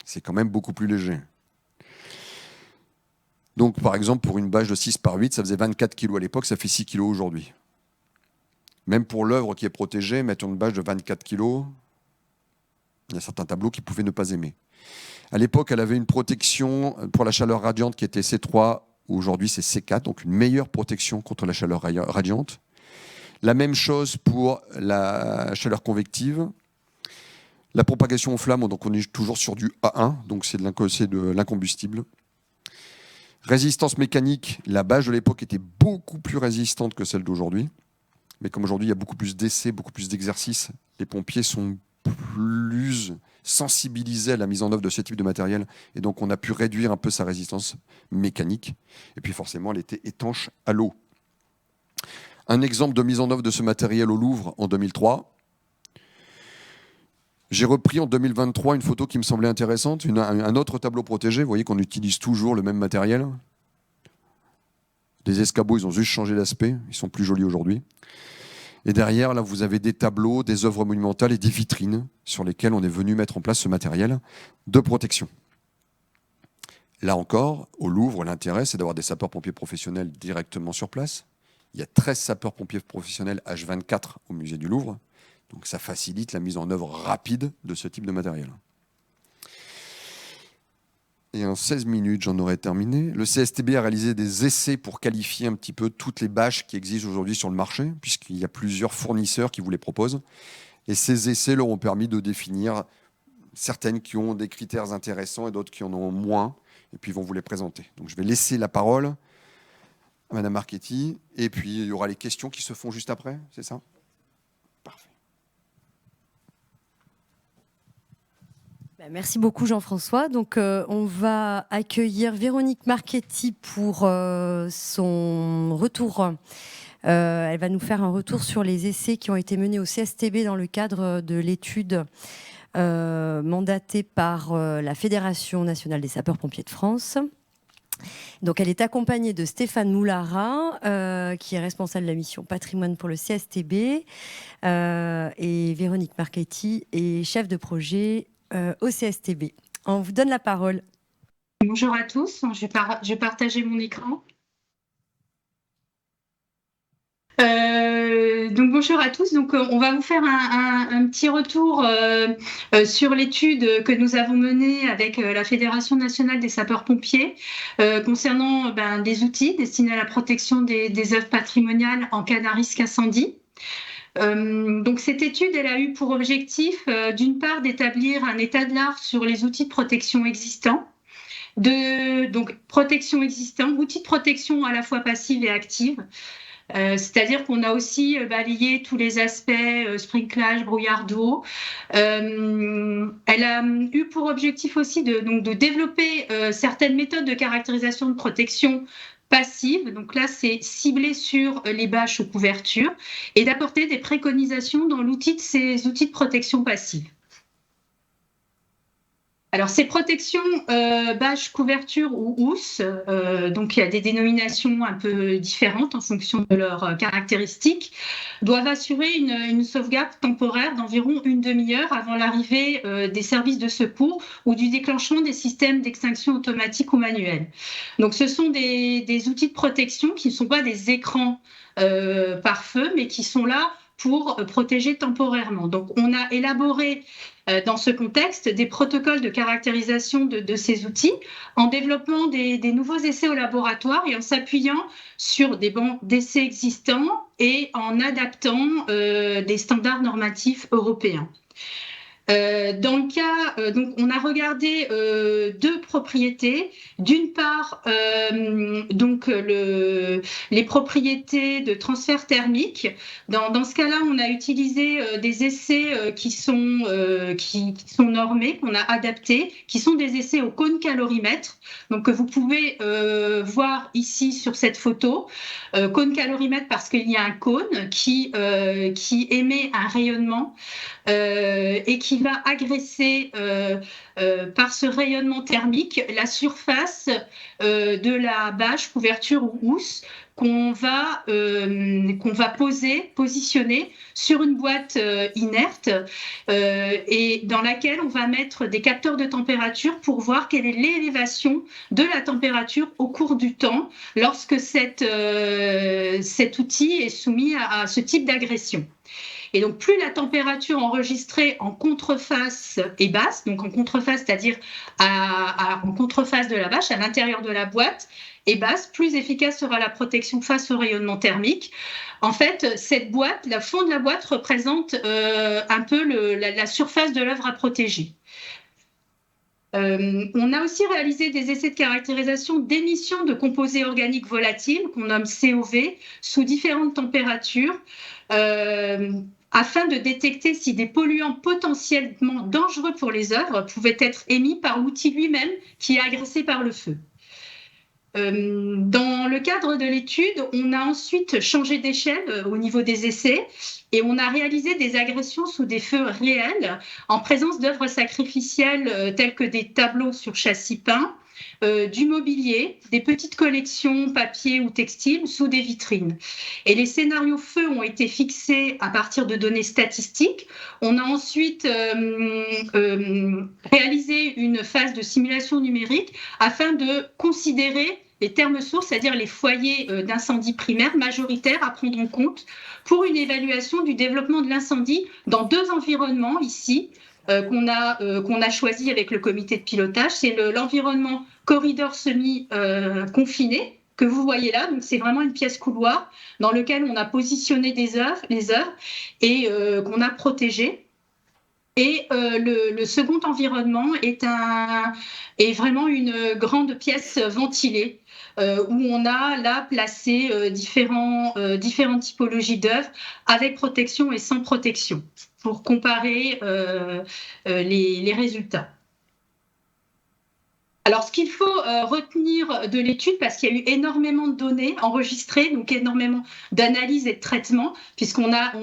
C'est quand même beaucoup plus léger. Donc, par exemple, pour une bâche de 6 par 8, ça faisait 24 kg à l'époque, ça fait 6 kg aujourd'hui. Même pour l'œuvre qui est protégée, mettre une bâche de 24 kg, il y a certains tableaux qui pouvaient ne pas aimer. À l'époque, elle avait une protection pour la chaleur radiante qui était C3, aujourd'hui c'est C4, donc une meilleure protection contre la chaleur radiante. La même chose pour la chaleur convective. La propagation aux flammes, donc on est toujours sur du A1, donc c'est de l'incombustible. Résistance mécanique, la bâche de l'époque était beaucoup plus résistante que celle d'aujourd'hui. Mais comme aujourd'hui, il y a beaucoup plus d'essais, beaucoup plus d'exercices, les pompiers sont plus sensibilisés à la mise en œuvre de ce type de matériel. Et donc, on a pu réduire un peu sa résistance mécanique. Et puis, forcément, elle était étanche à l'eau. Un exemple de mise en œuvre de ce matériel au Louvre en 2003. J'ai repris en 2023 une photo qui me semblait intéressante, un autre tableau protégé. Vous voyez qu'on utilise toujours le même matériel. Les escabeaux, ils ont juste changé d'aspect. Ils sont plus jolis aujourd'hui. Et derrière, là, vous avez des tableaux, des œuvres monumentales et des vitrines sur lesquelles on est venu mettre en place ce matériel de protection. Là encore, au Louvre, l'intérêt, c'est d'avoir des sapeurs-pompiers professionnels directement sur place. Il y a 13 sapeurs-pompiers professionnels H24 au musée du Louvre. Donc ça facilite la mise en œuvre rapide de ce type de matériel. Et en 16 minutes, j'en aurais terminé. Le CSTB a réalisé des essais pour qualifier un petit peu toutes les bâches qui existent aujourd'hui sur le marché, puisqu'il y a plusieurs fournisseurs qui vous les proposent. Et ces essais leur ont permis de définir certaines qui ont des critères intéressants et d'autres qui en ont moins. Et puis ils vont vous les présenter. Donc je vais laisser la parole à Madame Marchetti. Et puis il y aura les questions qui se font juste après, c'est ça ? Parfait. Merci beaucoup Jean-François. Donc on va accueillir Véronique Marchetti pour son retour. Elle va nous faire un retour sur les essais qui ont été menés au CSTB dans le cadre de l'étude mandatée par la Fédération nationale des sapeurs-pompiers de France. Donc elle est accompagnée de Stéphane Moulara, qui est responsable de la mission patrimoine pour le CSTB, et Véronique Marchetti est chef de projet au CSTB. On vous donne la parole. Bonjour à tous, je vais partager mon écran. Donc bonjour à tous. Donc on va vous faire un petit retour sur l'étude que nous avons menée avec la Fédération nationale des sapeurs-pompiers concernant des outils destinés à la protection des œuvres patrimoniales en cas d'un risque incendie. Donc cette étude, elle a eu pour objectif, d'une part, d'établir un état de l'art sur les outils de protection existants, donc protection existante, outils de protection à la fois passive et active. C'est-à-dire qu'on a aussi balayé tous les aspects sprinklage, brouillard d'eau. Elle a eu pour objectif aussi de développer certaines méthodes de caractérisation de protection passive. Donc là, c'est ciblé sur les bâches ou couvertures et d'apporter des préconisations dans ces outils de protection passive. Alors, ces protections bâches, couvertures ou housses, donc il y a des dénominations un peu différentes en fonction de leurs caractéristiques, doivent assurer une sauvegarde temporaire d'environ une demi-heure avant l'arrivée des services de secours ou du déclenchement des systèmes d'extinction automatique ou manuelle. Donc, ce sont des outils de protection qui ne sont pas des écrans par feu, mais qui sont là pour protéger temporairement. Donc, on a élaboré dans ce contexte des protocoles de caractérisation de ces outils en développant des nouveaux essais au laboratoire et en s'appuyant sur des bancs d'essais existants et en adaptant des standards normatifs européens. Dans le cas, donc on a regardé deux propriétés. D'une part, donc les propriétés de transfert thermique. Dans ce cas-là, on a utilisé des essais qui sont normés, qu'on a adaptés, qui sont des essais au cône calorimètre. Donc que vous pouvez voir ici sur cette photo. Cône calorimètre parce qu'il y a un cône qui émet un rayonnement et qui va agresser par ce rayonnement thermique la surface de la bâche, couverture ou housse qu'on va positionner sur une boîte inerte et dans laquelle on va mettre des capteurs de température pour voir quelle est l'élévation de la température au cours du temps lorsque cet outil est soumis à ce type d'agression. Et donc, plus la température enregistrée en contreface est basse, donc en contreface, c'est-à-dire en contreface de la bâche, à l'intérieur de la boîte, est basse, plus efficace sera la protection face au rayonnement thermique. En fait, cette boîte, le fond de la boîte représente un peu la surface de l'œuvre à protéger. On a aussi réalisé des essais de caractérisation d'émissions de composés organiques volatiles, qu'on nomme COV, sous différentes températures, afin de détecter si des polluants potentiellement dangereux pour les œuvres pouvaient être émis par l'outil lui-même qui est agressé par le feu. Dans le cadre de l'étude, on a ensuite changé d'échelle au niveau des essais et on a réalisé des agressions sous des feux réels en présence d'œuvres sacrificielles telles que des tableaux sur châssis peint, du mobilier, des petites collections papier ou textile sous des vitrines. Et les scénarios feu ont été fixés à partir de données statistiques. On a ensuite réalisé une phase de simulation numérique afin de considérer les termes sources, c'est-à-dire les foyers d'incendie primaire majoritaires à prendre en compte pour une évaluation du développement de l'incendie dans deux environnements ici, qu'on a choisi avec le comité de pilotage. C'est l'environnement corridor semi-confiné que vous voyez là. Donc, c'est vraiment une pièce couloir dans laquelle on a positionné les œuvres et qu'on a protégées. Et le second environnement est vraiment une grande pièce ventilée où on a là placé différentes typologies d'œuvres avec protection et sans protection pour comparer les résultats. Alors, ce qu'il faut retenir de l'étude, parce qu'il y a eu énormément de données enregistrées, donc énormément d'analyses et de traitements, puisqu'on a,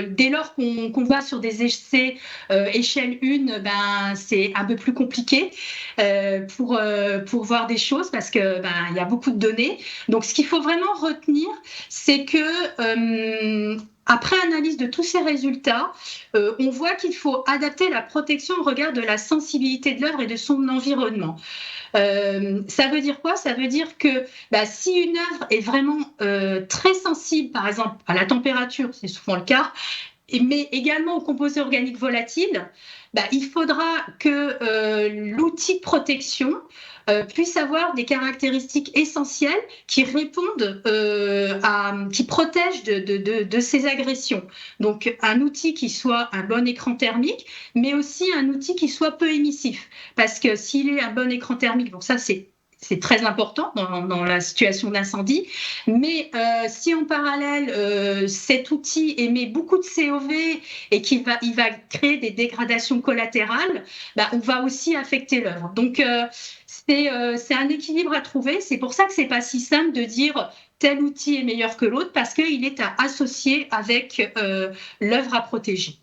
dès lors qu'on va sur des essais échelle 1, ben, c'est un peu plus compliqué pour voir des choses, parce que il y a beaucoup de données. Donc, ce qu'il faut vraiment retenir, c'est que après analyse de tous ces résultats, on voit qu'il faut adapter la protection au regard de la sensibilité de l'œuvre et de son environnement. Ça veut dire quoi? Ça veut dire que si une œuvre est vraiment très sensible, par exemple à la température, c'est souvent le cas, mais également aux composés organiques volatiles, il faudra que l'outil de protection puisse avoir des caractéristiques essentielles qui répondent qui protègent de ces agressions. Donc un outil qui soit un bon écran thermique, mais aussi un outil qui soit peu émissif. Parce que s'il est un bon écran thermique, donc ça c'est très important dans la situation d'incendie. Mais si en parallèle, cet outil émet beaucoup de COV et il va créer des dégradations collatérales, on va aussi affecter l'œuvre. Donc, c'est un équilibre à trouver. C'est pour ça que ce n'est pas si simple de dire tel outil est meilleur que l'autre, parce qu'il est à associer avec l'œuvre à protéger.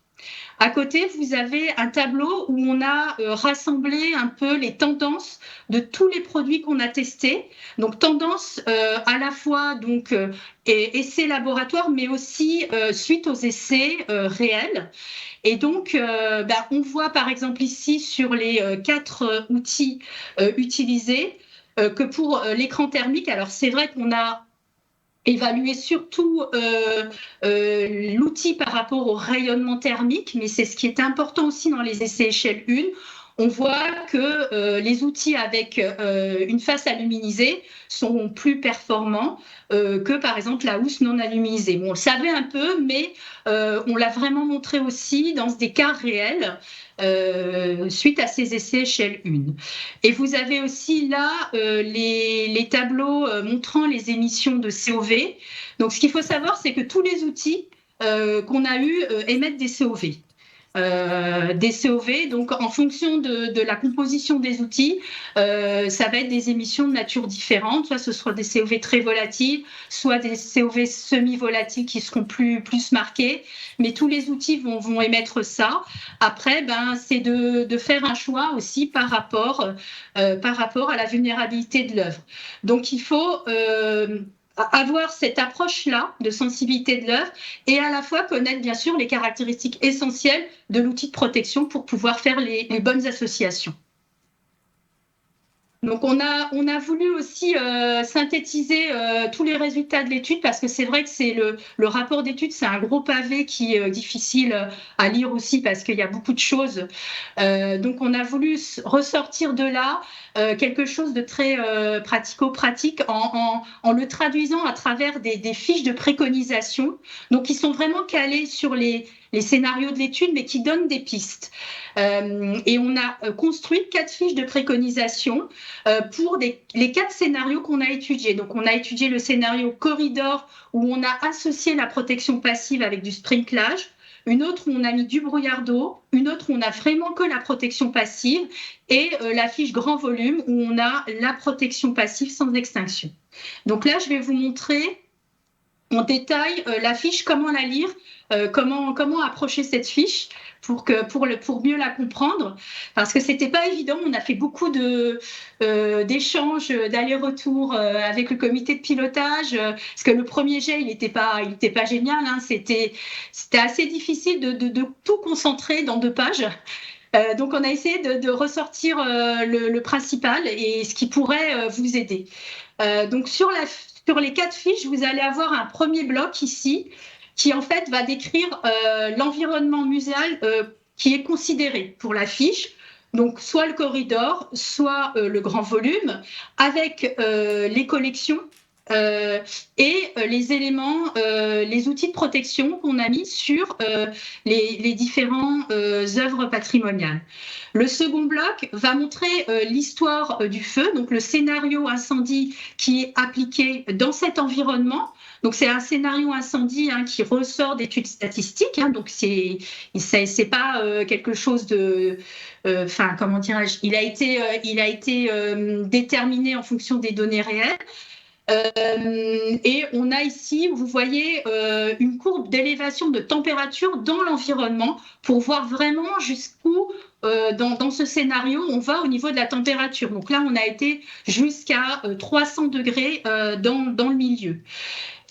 À côté, vous avez un tableau où on a rassemblé un peu les tendances de tous les produits qu'on a testés. Donc, tendance à la fois donc, essais laboratoires, mais aussi suite aux essais réels. Et donc, on voit par exemple ici sur les 4 outils utilisés que pour l'écran thermique, alors c'est vrai qu'on a évaluer surtout l'outil par rapport au rayonnement thermique, mais c'est ce qui est important aussi dans les essais échelle 1. On voit que les outils avec une face aluminisée sont plus performants que par exemple la housse non aluminisée. Bon, on le savait un peu, mais on l'a vraiment montré aussi dans des cas réels suite à ces essais échelle 1. Et vous avez aussi là les tableaux montrant les émissions de COV. Donc ce qu'il faut savoir, c'est que tous les outils qu'on a eus émettent des COV. Donc en fonction de la composition des outils, ça va être des émissions de nature différente, soit ce sera des COV très volatiles, soit des COV semi-volatiles qui seront plus marqués, mais tous les outils vont émettre ça. Après, c'est de faire un choix aussi par rapport à la vulnérabilité de l'œuvre. Donc il faut avoir cette approche-là de sensibilité de l'œuvre et à la fois connaître bien sûr les caractéristiques essentielles de l'outil de protection pour pouvoir faire les bonnes associations. Donc on a voulu aussi synthétiser tous les résultats de l'étude parce que c'est vrai que c'est le rapport d'étude, c'est un gros pavé qui est difficile à lire aussi parce qu'il y a beaucoup de choses. Donc on a voulu ressortir de là quelque chose de très pratico-pratique en le traduisant à travers des fiches de préconisation, donc qui sont vraiment calées sur les scénarios de l'étude, mais qui donnent des pistes. Et on a construit 4 fiches de préconisation pour les 4 scénarios qu'on a étudiés. Donc, on a étudié le scénario corridor où on a associé la protection passive avec du sprinklage, une autre où on a mis du brouillard d'eau, une autre où on a vraiment que la protection passive et la fiche grand volume où on a la protection passive sans extinction. Donc là, je vais vous montrer en détail la fiche, comment la lire, comment approcher cette fiche pour mieux la comprendre, parce que c'était pas évident. On a fait beaucoup d'échanges, d'aller-retour avec le comité de pilotage, parce que le premier jet, il n'était pas génial. Hein, c'était assez difficile de tout concentrer dans 2 pages. Donc, on a essayé de ressortir le principal et ce qui pourrait vous aider. Donc, sur les 4 fiches, vous allez avoir un premier bloc ici qui en fait va décrire l'environnement muséal qui est considéré pour la fiche. Donc soit le corridor, soit le grand volume, avec les collections et les éléments, les outils de protection qu'on a mis sur les différentes œuvres patrimoniales. Le second bloc va montrer l'histoire du feu, donc le scénario incendie qui est appliqué dans cet environnement. Donc c'est un scénario incendie qui ressort d'études statistiques, donc c'est pas quelque chose de, comment dirais-je, il a été déterminé en fonction des données réelles. Et on a ici, vous voyez, une courbe d'élévation de température dans l'environnement pour voir vraiment jusqu'où, dans ce scénario, on va au niveau de la température. Donc là, on a été jusqu'à 300 degrés dans le milieu.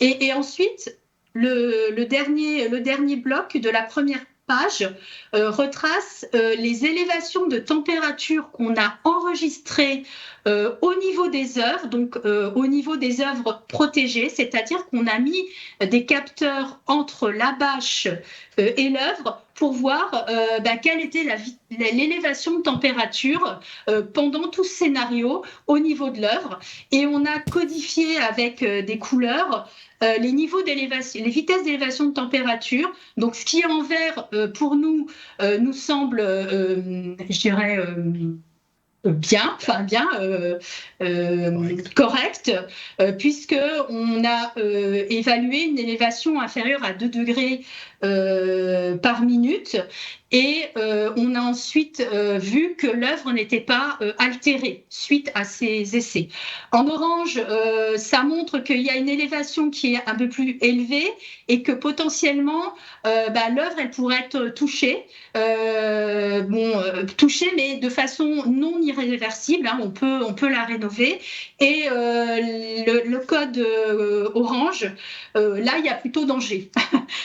Et ensuite, le dernier bloc de la première page retrace les élévations de température qu'on a enregistrées au niveau des œuvres, donc au niveau des œuvres protégées, c'est-à-dire qu'on a mis des capteurs entre la bâche et l'œuvre pour voir quelle était l'élévation de température pendant tout ce scénario au niveau de l'œuvre. Et on a codifié avec des couleurs les niveaux d'élévation, les vitesses d'élévation de température. Donc, ce qui est en vert pour nous nous semble, je dirais, correct, puisque on a évalué une élévation inférieure à 2 degrés par minute, et on a ensuite vu que l'œuvre n'était pas altérée suite à ces essais. En orange, ça montre qu'il y a une élévation qui est un peu plus élevée et que potentiellement l'œuvre elle pourrait être touchée, touchée mais de façon non irréversible, hein, on peut la rénover. Et le code orange, là il y a plutôt danger.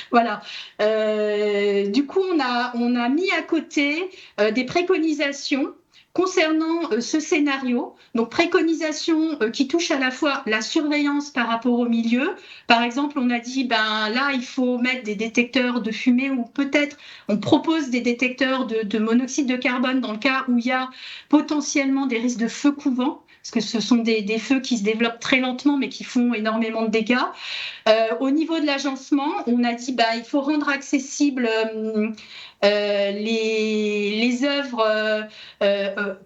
Voilà. Du coup, on a mis à côté des préconisations concernant ce scénario. Donc, préconisations qui touchent à la fois la surveillance par rapport au milieu. Par exemple, on a dit, là, il faut mettre des détecteurs de fumée, ou peut-être on propose des détecteurs de monoxyde de carbone dans le cas où il y a potentiellement des risques de feu couvant, parce que ce sont des feux qui se développent très lentement mais qui font énormément de dégâts. Au niveau de l'agencement, on a dit il faut rendre accessibles les œuvres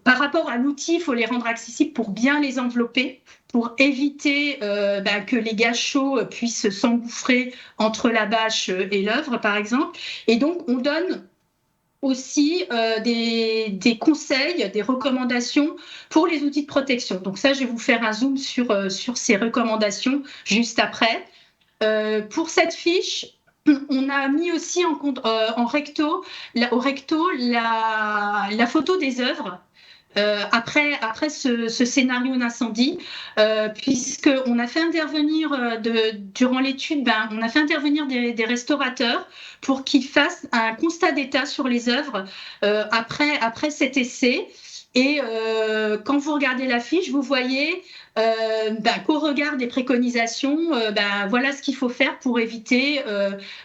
par rapport à l'outil, il faut les rendre accessibles pour bien les envelopper, pour éviter que les gaz chauds puissent s'engouffrer entre la bâche et l'œuvre, par exemple. Et donc, on donne aussi des conseils, des recommandations pour les outils de protection. Donc ça, je vais vous faire un zoom sur ces recommandations juste après. Pour cette fiche, on a mis aussi au recto la photo des œuvres après ce scénario d'incendie, puisqu'on a fait intervenir durant l'étude, on a fait intervenir des restaurateurs pour qu'ils fassent un constat d'état sur les œuvres après cet essai. Et quand vous regardez la fiche, vous voyez qu'au regard des préconisations, voilà ce qu'il faut faire pour éviter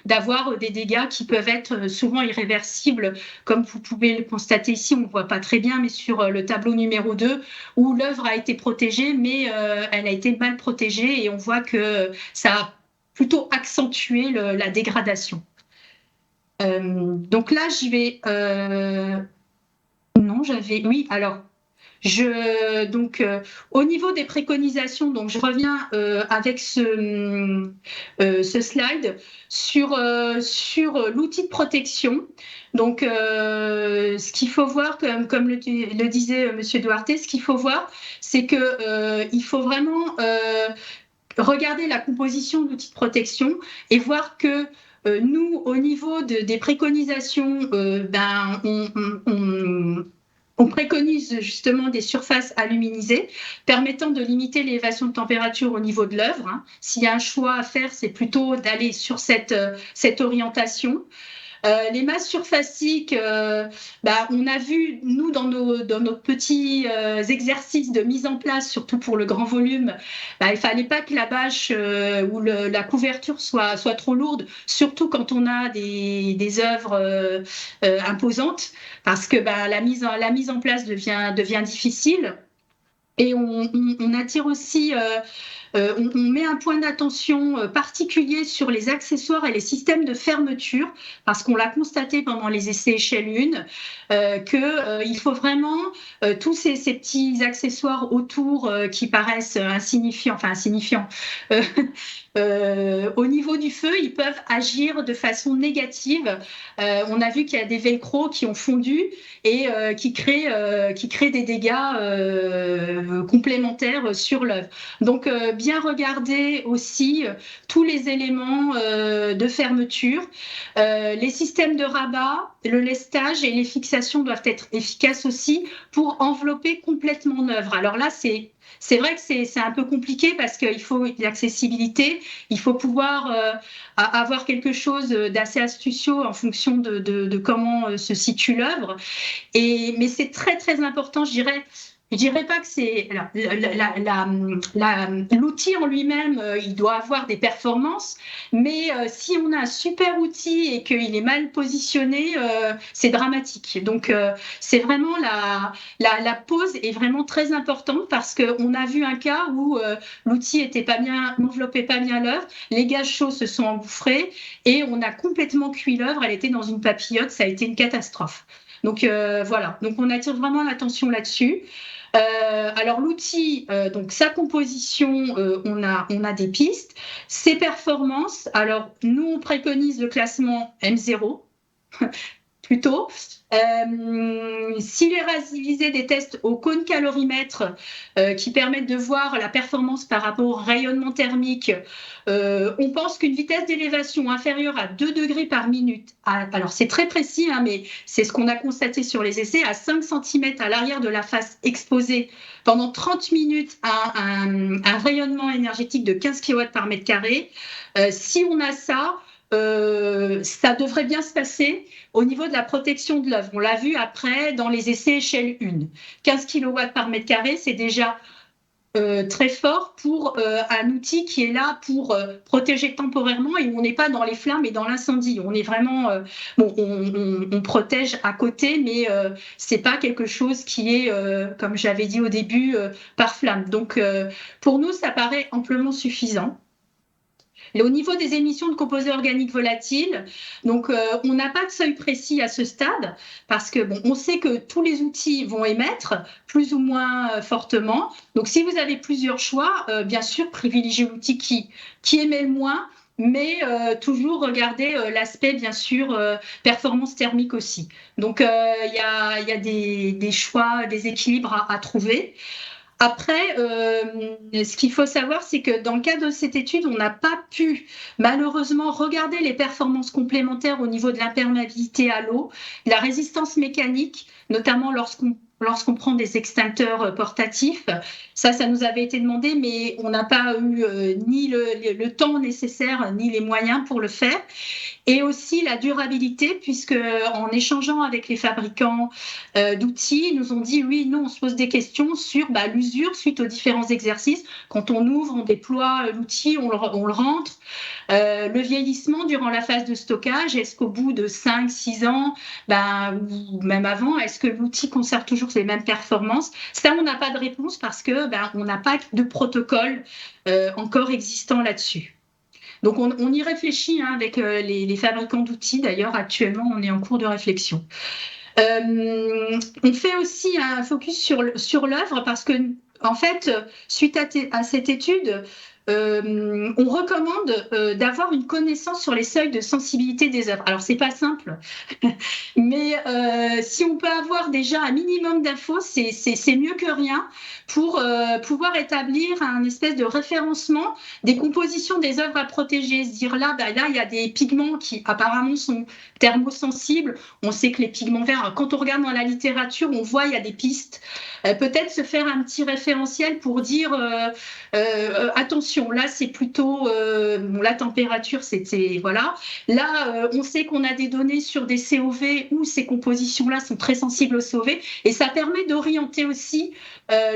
d'avoir des dégâts qui peuvent être souvent irréversibles, comme vous pouvez le constater ici, on ne voit pas très bien, mais sur le tableau numéro 2, où l'œuvre a été protégée, mais elle a été mal protégée, et on voit que ça a plutôt accentué la dégradation. Donc là, j'y vais... Non, j'avais... Oui, alors... au niveau des préconisations, donc je reviens avec ce slide sur l'outil de protection. Donc, ce qu'il faut voir, comme le disait Monsieur Duarte, ce qu'il faut voir, c'est que il faut vraiment regarder la composition de l'outil de protection et voir que nous, au niveau des préconisations, on préconise justement des surfaces aluminisées permettant de limiter l'élévation de température au niveau de l'œuvre. Hein. S'il y a un choix à faire, c'est plutôt d'aller sur cette orientation. Les masses surfaciques, on a vu, nous, dans nos petits exercices de mise en place, surtout pour le grand volume, il ne fallait pas que la bâche ou la couverture soit trop lourde, surtout quand on a des œuvres imposantes, parce que la mise en place devient difficile. Et on attire aussi... on met un point d'attention particulier sur les accessoires et les systèmes de fermeture, parce qu'on l'a constaté pendant les essais échelle 1, qu'il faut vraiment tous ces petits accessoires autour qui paraissent insignifiants, au niveau du feu, ils peuvent agir de façon négative. On a vu qu'il y a des velcro qui ont fondu et qui créent des dégâts complémentaires sur l'œuvre. Donc, bien regarder aussi tous les éléments de fermeture. Les systèmes de rabat, le lestage et les fixations doivent être efficaces aussi pour envelopper complètement l'œuvre. Alors là, c'est vrai que c'est un peu compliqué parce qu'il faut l'accessibilité, il faut pouvoir avoir quelque chose d'assez astucieux en fonction de comment se situe l'œuvre. Mais c'est très très important, je dirais pas que c'est l'outil en lui-même, il doit avoir des performances, mais si on a un super outil et qu'il est mal positionné, c'est dramatique. Donc c'est vraiment la pose est vraiment très importante parce qu'on a vu un cas où l'outil était pas bien, n'enveloppait pas bien l'œuvre, les gaz chauds se sont engouffrés et on a complètement cuit l'œuvre. Elle était dans une papillote, ça a été une catastrophe. Donc voilà, donc on attire vraiment l'attention là-dessus. Alors l'outil, donc sa composition, on a des pistes. Ses performances, alors nous on préconise le classement M0 plutôt. S'il est réalisé des tests au cône calorimètre qui permettent de voir la performance par rapport au rayonnement thermique, on pense qu'une vitesse d'élévation inférieure à 2 degrés par minute, alors c'est très précis, hein, mais c'est ce qu'on a constaté sur les essais, à 5 cm à l'arrière de la face exposée pendant 30 minutes à un rayonnement énergétique de 15 kW par mètre carré. Si on a ça, ça devrait bien se passer au niveau de la protection de l'œuvre. On l'a vu après dans les essais échelle 1. 15 kW par mètre carré, c'est déjà très fort pour un outil qui est là pour protéger temporairement et où on n'est pas dans les flammes et dans l'incendie. On est vraiment, on protège à côté, mais c'est pas quelque chose qui est, comme j'avais dit au début, par flamme. Donc pour nous, ça paraît amplement suffisant. Et au niveau des émissions de composés organiques volatiles, donc on n'a pas de seuil précis à ce stade parce que on sait que tous les outils vont émettre plus ou moins fortement. Donc si vous avez plusieurs choix, bien sûr privilégiez l'outil qui émet le moins, mais toujours regarder l'aspect bien sûr performance thermique aussi. Donc il y a des choix, des équilibres à trouver. Après, ce qu'il faut savoir, c'est que dans le cadre de cette étude, on n'a pas pu malheureusement regarder les performances complémentaires au niveau de l'imperméabilité à l'eau, la résistance mécanique, notamment lorsqu'on prend des extincteurs portatifs. Ça nous avait été demandé, mais on n'a pas eu ni le temps nécessaire, ni les moyens pour le faire. Et aussi la durabilité, puisque en échangeant avec les fabricants d'outils, ils nous ont dit oui, nous on se pose des questions sur l'usure suite aux différents exercices. Quand on ouvre, on déploie l'outil, on le rentre. Le vieillissement durant la phase de stockage, est-ce qu'au bout de 5-6 ans, ou même avant, est-ce que l'outil conserve toujours les mêmes performances? Ça, on n'a pas de réponse parce que on n'a pas de protocole encore existant là-dessus. Donc, on y réfléchit avec les fabricants d'outils. D'ailleurs, actuellement, on est en cours de réflexion. On fait aussi un focus sur l'œuvre parce que, en fait, suite à cette étude, on recommande d'avoir une connaissance sur les seuils de sensibilité des œuvres. Alors, c'est pas simple, mais si on peut avoir déjà un minimum d'infos, c'est mieux que rien pour pouvoir établir un espèce de référencement des compositions des œuvres à protéger. Se dire là, il y a des pigments qui apparemment sont thermosensibles. On sait que les pigments verts, quand on regarde dans la littérature, on voit il y a des pistes. Peut-être se faire un petit référentiel pour dire attention, là c'est plutôt la température, c'était voilà. Là, on sait qu'on a des données sur des COV où ces compositions-là sont très sensibles au COV et ça permet d'orienter aussi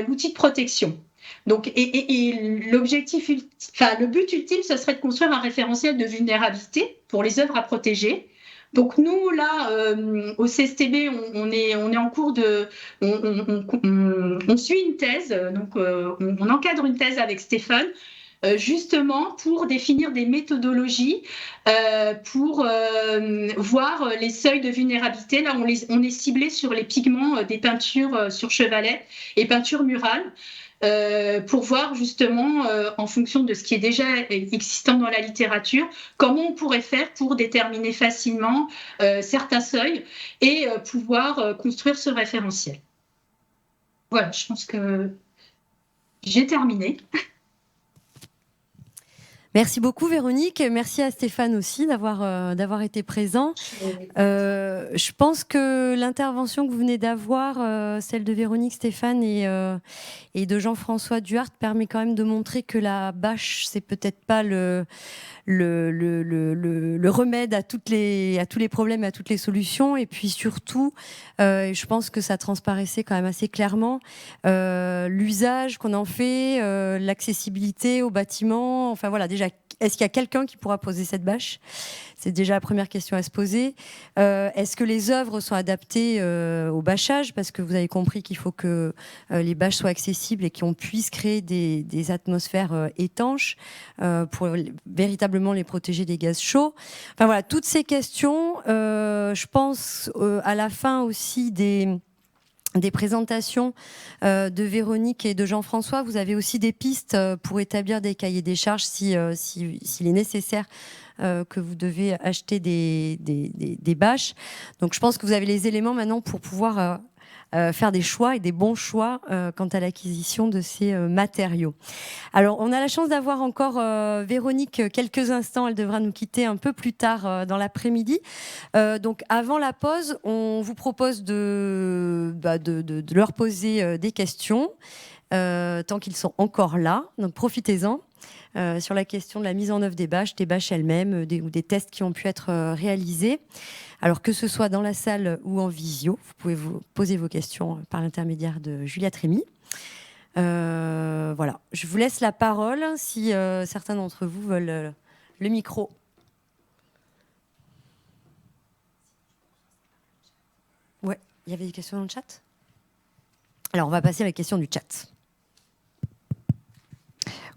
l'outil de protection. Donc, et l'objectif, le but ultime, ce serait de construire un référentiel de vulnérabilité pour les œuvres à protéger. Donc nous, là, au CSTB, on est en cours de... On suit une thèse, donc on encadre une thèse avec Stéphane, justement pour définir des méthodologies pour voir les seuils de vulnérabilité. Là, on est ciblé sur les pigments des peintures sur chevalet et peintures murales. Pour voir justement, en fonction de ce qui est déjà existant dans la littérature, comment on pourrait faire pour déterminer facilement certains seuils et pouvoir construire ce référentiel. Voilà, je pense que j'ai terminé. Merci beaucoup Véronique, merci à Stéphane aussi d'avoir été présent. Je pense que l'intervention que vous venez d'avoir, celle de Véronique, Stéphane et de Jean-François Duhart, permet quand même de montrer que la bâche, c'est peut-être pas le remède à tous les problèmes, à toutes les solutions. Et puis surtout, je pense que ça transparaissait quand même assez clairement l'usage qu'on en fait, l'accessibilité aux bâtiments. Enfin voilà, déjà, est-ce qu'il y a quelqu'un qui pourra poser cette bâche ? C'est déjà la première question à se poser. Est-ce que les œuvres sont adaptées au bâchage ? Parce que vous avez compris qu'il faut que les bâches soient accessibles et qu'on puisse créer des atmosphères étanches pour véritablement les protéger des gaz chauds. Enfin voilà, toutes ces questions, je pense à la fin aussi des présentations de Véronique et de Jean-François, vous avez aussi des pistes pour établir des cahiers des charges s'il est nécessaire que vous devez acheter des bâches. Donc je pense que vous avez les éléments maintenant pour pouvoir faire des choix et des bons choix quant à l'acquisition de ces matériaux. Alors, on a la chance d'avoir encore Véronique quelques instants. Elle devra nous quitter un peu plus tard dans l'après-midi. Donc, avant la pause, on vous propose de leur poser des questions tant qu'ils sont encore là. Donc, profitez-en. Sur la question de la mise en œuvre des bâches elles-mêmes ou des tests qui ont pu être réalisés. Alors que ce soit dans la salle ou en visio, vous pouvez vous poser vos questions par l'intermédiaire de Juliette Rémy. Voilà, je vous laisse la parole si certains d'entre vous veulent le micro. Ouais, il y avait des questions dans le chat ? Alors on va passer à la question du chat.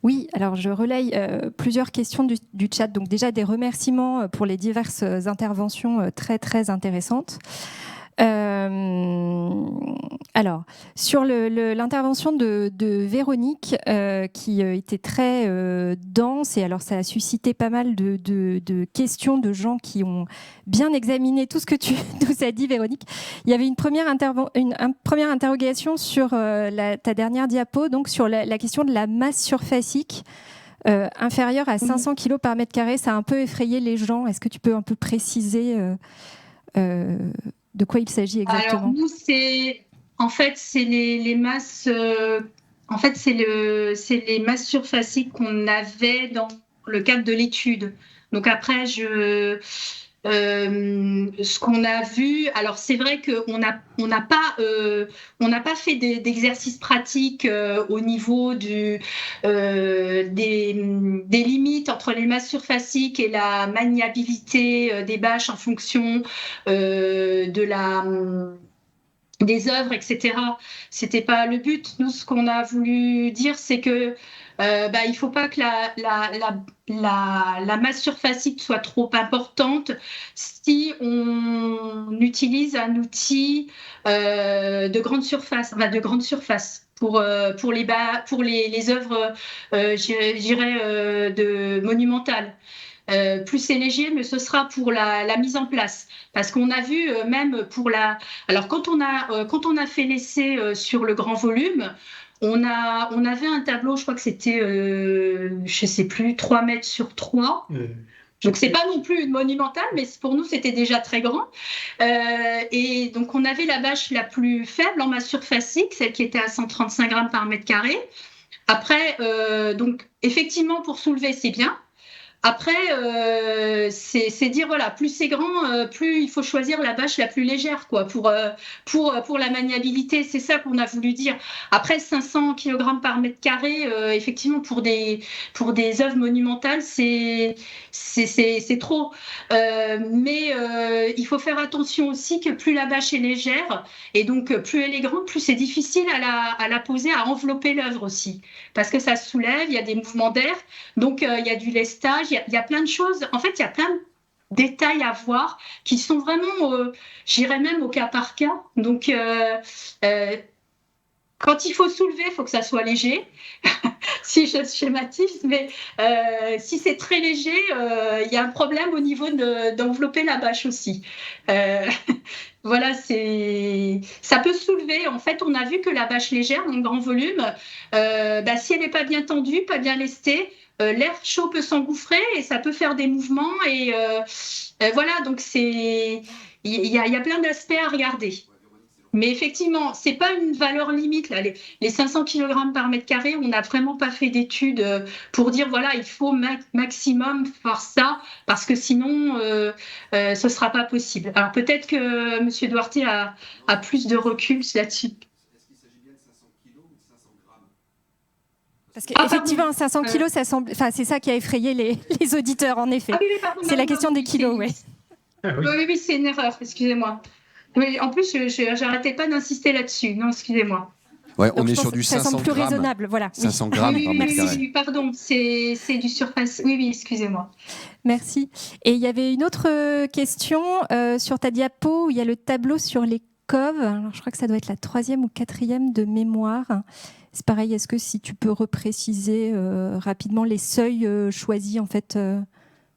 Oui, alors je relaye plusieurs questions du chat. Donc déjà des remerciements pour les diverses interventions très très intéressantes. Alors, sur l'intervention de Véronique, qui était très dense, et alors ça a suscité pas mal de questions de gens qui ont bien examiné tout ce que tu nous as dit, Véronique. Il y avait une première interrogation sur ta dernière diapo, donc sur la question de la masse surfacique. Inférieure à 500 kg par mètre carré, ça a un peu effrayé les gens. Est-ce que tu peux un peu préciser de quoi il s'agit exactement ? Alors nous, c'est les masses. C'est les masses surfaciques qu'on avait dans le cadre de l'étude. Donc après, ce qu'on a vu, alors c'est vrai qu'on n'a pas fait d'exercice pratique au niveau des limites entre les masses surfaciques et la maniabilité des bâches en fonction des œuvres, etc. C'était pas le but. Nous, ce qu'on a voulu dire, c'est que il faut pas que la masse surfacique soit trop importante si on utilise un outil de grande surface, pour les œuvres, monumentales. Plus c'est léger, mais ce sera pour la mise en place. Parce qu'on a vu même alors quand on a fait l'essai sur le grand volume, on avait un tableau, je crois que c'était, je sais plus, 3 mètres sur 3. Donc c'est pas non plus une monumentale, mais pour nous c'était déjà très grand. Et donc on avait la bâche la plus faible en masse surfacique, celle qui était à 135 grammes par mètre carré. Après, donc effectivement pour soulever c'est bien. Après, c'est dire, voilà, plus c'est grand, plus il faut choisir la bâche la plus légère, quoi, pour la maniabilité. C'est ça qu'on a voulu dire. Après, 500 kg par mètre carré, effectivement, pour des œuvres monumentales, c'est trop. Mais il faut faire attention aussi que plus la bâche est légère, et donc plus elle est grande, plus c'est difficile à la poser, à envelopper l'œuvre aussi. Parce que ça se soulève, il y a des mouvements d'air, donc il y a du lestage. Il y a plein de choses. En fait, il y a plein de détails à voir qui sont vraiment, j'irais même au cas par cas. Donc, quand il faut soulever, il faut que ça soit léger, si je schématise. Mais si c'est très léger, il y a un problème au niveau d'envelopper la bâche aussi. Voilà, ça peut soulever. En fait, on a vu que la bâche légère, en grand volume, si elle n'est pas bien tendue, pas bien lestée, l'air chaud peut s'engouffrer et ça peut faire des mouvements. Et voilà, donc il y a plein d'aspects à regarder. Mais effectivement, c'est pas une valeur limite là. Les 500 kg par mètre carré, on n'a vraiment pas fait d'études pour dire voilà, il faut maximum faire ça parce que sinon, ce sera pas possible. Alors peut-être que Monsieur Duarte a plus de recul là-dessus. Parce qu'effectivement, 500 kilos, ça semble, c'est ça qui a effrayé les auditeurs, en effet. Ah oui, pardon, c'est la question des kilos, oui. Oui, c'est une erreur, excusez-moi. Oui, en plus, je n'arrêtais pas d'insister là-dessus. Non, excusez-moi. Ouais, on Donc, est sur du 500 ça semble plus grammes. raisonnable, voilà. 500 grammes par mètre carré. Oui, pardon, c'est du surface. Oui, excusez-moi. Merci. Et il y avait une autre question sur ta diapo où il y a le tableau sur les coves. Alors, je crois que ça doit être la 3e ou 4e de mémoire. C'est pareil, est-ce que si tu peux repréciser rapidement les seuils choisis en fait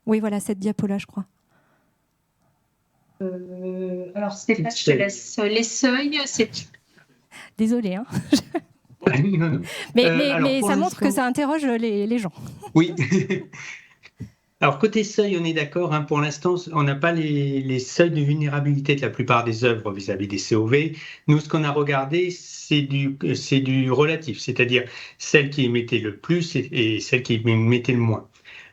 Oui, voilà, cette diapo-là, je crois. Alors, Stéphane, je te laisse les seuils. Désolée. Hein. mais ça montre que ça interroge les gens. Oui. Alors, côté seuil, on est d'accord. Pour l'instant, on n'a pas les seuils de vulnérabilité de la plupart des œuvres vis-à-vis des COV. Nous, ce qu'on a regardé, c'est du relatif, c'est-à-dire celle qui émettait le plus et celle qui émettait le moins.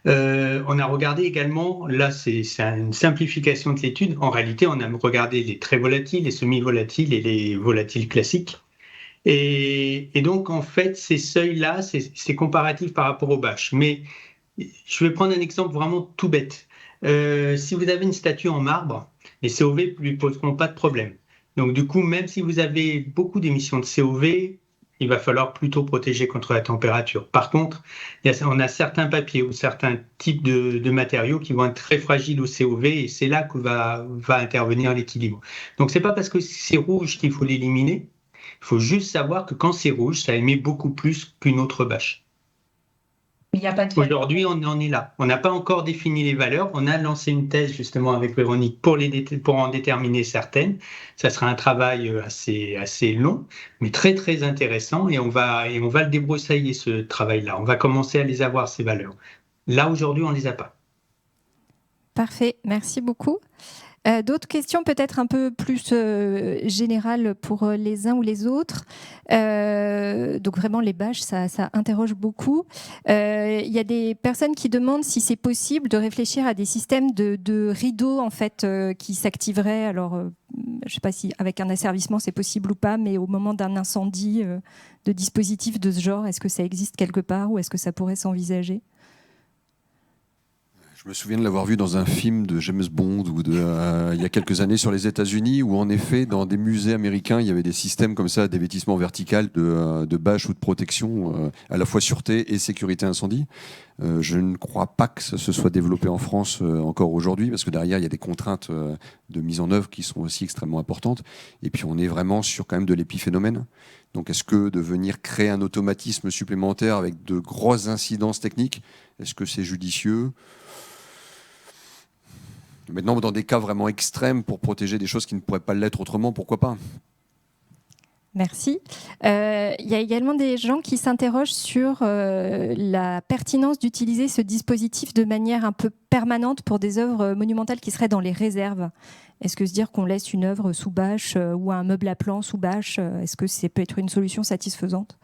On a regardé également, là c'est une simplification de l'étude, en réalité on a regardé les très volatiles, les semi-volatiles et les volatiles classiques. Et donc en fait ces seuils-là, c'est comparatif par rapport aux bâches. Mais je vais prendre un exemple vraiment tout bête. Si vous avez une statue en marbre, les COV ne lui poseront pas de problème. Donc du coup, même si vous avez beaucoup d'émissions de COV, il va falloir plutôt protéger contre la température. Par contre, on a certains papiers ou certains types de matériaux qui vont être très fragiles au COV et c'est là que va intervenir l'équilibre. Donc, c'est pas parce que c'est rouge qu'il faut l'éliminer. Il faut juste savoir que quand c'est rouge, ça émet beaucoup plus qu'une autre bâche. Il n'y a pas de Aujourd'hui, on en est là. On n'a pas encore défini les valeurs. On a lancé une thèse justement avec Véronique pour en déterminer certaines. Ça sera un travail assez long, mais très très intéressant. Et on va le débroussailler ce travail-là. On va commencer à les avoir ces valeurs. Là aujourd'hui, on les a pas. Parfait, merci beaucoup. D'autres questions peut-être un peu plus générales pour les uns ou les autres. Donc vraiment les bâches, ça interroge beaucoup. Il y a des personnes qui demandent si c'est possible de réfléchir à des systèmes de rideaux en fait qui s'activeraient. Alors je ne sais pas si avec un asservissement c'est possible ou pas, mais au moment d'un incendie, de dispositifs de ce genre, est-ce que ça existe quelque part ou est-ce que ça pourrait s'envisager ? Je me souviens de l'avoir vu dans un film de James Bond ou il y a quelques années sur les États-Unis où en effet dans des musées américains il y avait des systèmes comme ça, des vêtissements verticaux de bâches ou de protection à la fois sûreté et sécurité incendie. Je ne crois pas que ça se soit développé en France encore aujourd'hui parce que derrière il y a des contraintes de mise en œuvre qui sont aussi extrêmement importantes et puis on est vraiment sur quand même de l'épiphénomène. Donc est-ce que de venir créer un automatisme supplémentaire avec de grosses incidences techniques, est-ce que c'est judicieux ? Maintenant, dans des cas vraiment extrêmes, pour protéger des choses qui ne pourraient pas l'être autrement, pourquoi pas ? Merci. Il y a également des gens qui s'interrogent sur la pertinence d'utiliser ce dispositif de manière un peu permanente pour des œuvres monumentales qui seraient dans les réserves. Est-ce que se dire qu'on laisse une œuvre sous bâche ou un meuble à plan sous bâche, est-ce que ça peut être une solution satisfaisante ?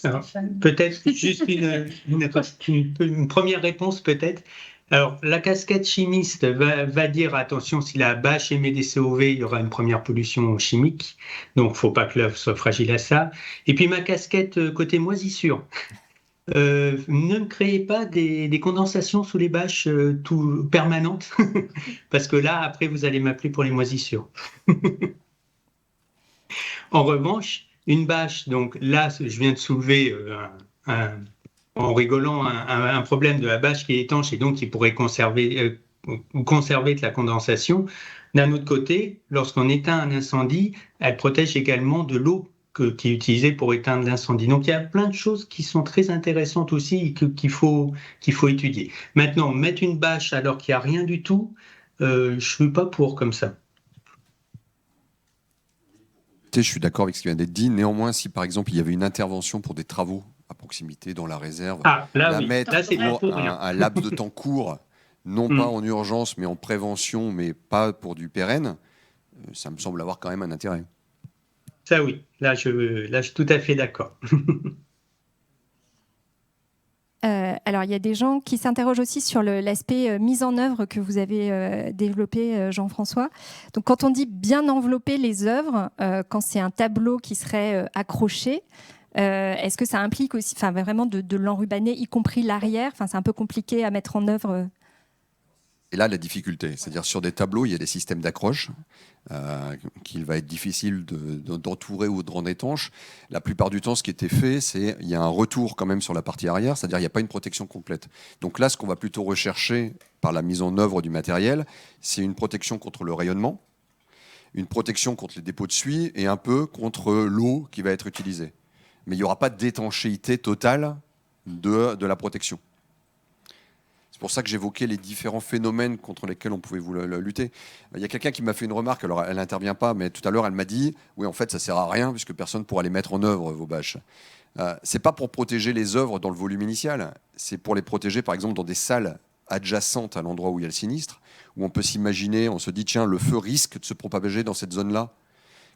Alors, peut-être juste une première réponse peut-être. Alors, la casquette chimiste va dire attention, si la bâche émet des COV, il y aura une première pollution chimique. Donc, il ne faut pas que l'œuvre soit fragile à ça. Et puis, ma casquette côté moisissure. Ne créez pas des condensations sous les bâches tout permanentes, parce que là, après, vous allez m'appeler pour les moisissures. En revanche, une bâche, donc là, je viens de soulever en rigolant un problème de la bâche qui est étanche et donc qui pourrait conserver de la condensation. D'un autre côté, lorsqu'on éteint un incendie, elle protège également de l'eau qui est utilisée pour éteindre l'incendie. Donc il y a plein de choses qui sont très intéressantes aussi qu'il faut étudier. Maintenant, mettre une bâche alors qu'il n'y a rien du tout, je ne suis pas pour comme ça. côté, je suis d'accord avec ce qui vient d'être dit. Néanmoins, si par exemple il y avait une intervention pour des travaux à proximité dans la réserve, Là, oui. mettre Là, c'est pas pour pour rien. un laps de temps court, non pas en urgence, mais en prévention, mais pas pour du pérenne, ça me semble avoir quand même un intérêt. Ça, oui. Là, je suis tout à fait d'accord. Alors, il y a des gens qui s'interrogent aussi sur l'aspect mise en œuvre que vous avez développé, Jean-François. Donc, quand on dit bien envelopper les œuvres, quand c'est un tableau qui serait accroché, est-ce que ça implique aussi, vraiment de l'enrubanner, y compris l'arrière? C'est un peu compliqué à mettre en œuvre. Et là, la difficulté, c'est-à-dire sur des tableaux, il y a des systèmes d'accroche qu'il va être difficile d'entourer ou de rendre étanches. La plupart du temps, ce qui était fait, c'est il y a un retour quand même sur la partie arrière, c'est-à-dire il n'y a pas une protection complète. Donc là, ce qu'on va plutôt rechercher par la mise en œuvre du matériel, c'est une protection contre le rayonnement, une protection contre les dépôts de suie et un peu contre l'eau qui va être utilisée. Mais il n'y aura pas d'étanchéité totale de la protection. C'est pour ça que j'évoquais les différents phénomènes contre lesquels on pouvait lutter. Il y a quelqu'un qui m'a fait une remarque, alors elle n'intervient pas, mais tout à l'heure elle m'a dit « Oui, en fait, ça ne sert à rien puisque personne ne pourra les mettre en œuvre, vos bâches. » Ce n'est pas pour protéger les œuvres dans le volume initial, c'est pour les protéger par exemple dans des salles adjacentes à l'endroit où il y a le sinistre, où on peut s'imaginer, on se dit « Tiens, le feu risque de se propager dans cette zone-là.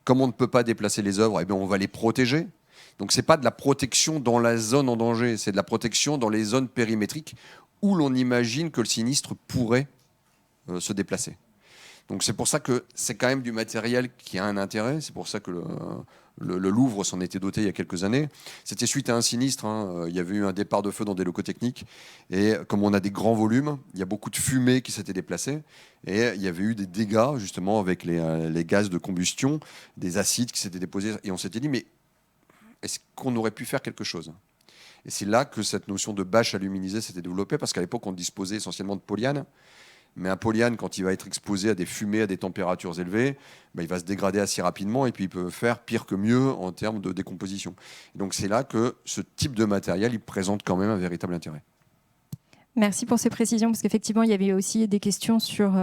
Comme on ne peut pas déplacer les œuvres, eh bien, on va les protéger. » Donc ce n'est pas de la protection dans la zone en danger, c'est de la protection dans les zones périmétriques où l'on imagine que le sinistre pourrait se déplacer. Donc c'est pour ça que c'est quand même du matériel qui a un intérêt. C'est pour ça que le Louvre s'en était doté il y a quelques années. C'était suite à un sinistre. Il y avait eu un départ de feu dans des locaux techniques. Et comme on a des grands volumes, il y a beaucoup de fumée qui s'était déplacée. Et il y avait eu des dégâts justement avec les gaz de combustion, des acides qui s'étaient déposés. Et on s'était dit, mais est-ce qu'on aurait pu faire quelque chose ? Et c'est là que cette notion de bâche aluminisée s'était développée, parce qu'à l'époque, on disposait essentiellement de polyane. Mais un polyane, quand il va être exposé à des fumées, à des températures élevées, il va se dégrader assez rapidement et puis il peut faire pire que mieux en termes de décomposition. Et donc c'est là que ce type de matériel, il présente quand même un véritable intérêt. Merci pour ces précisions, parce qu'effectivement, il y avait aussi des questions sur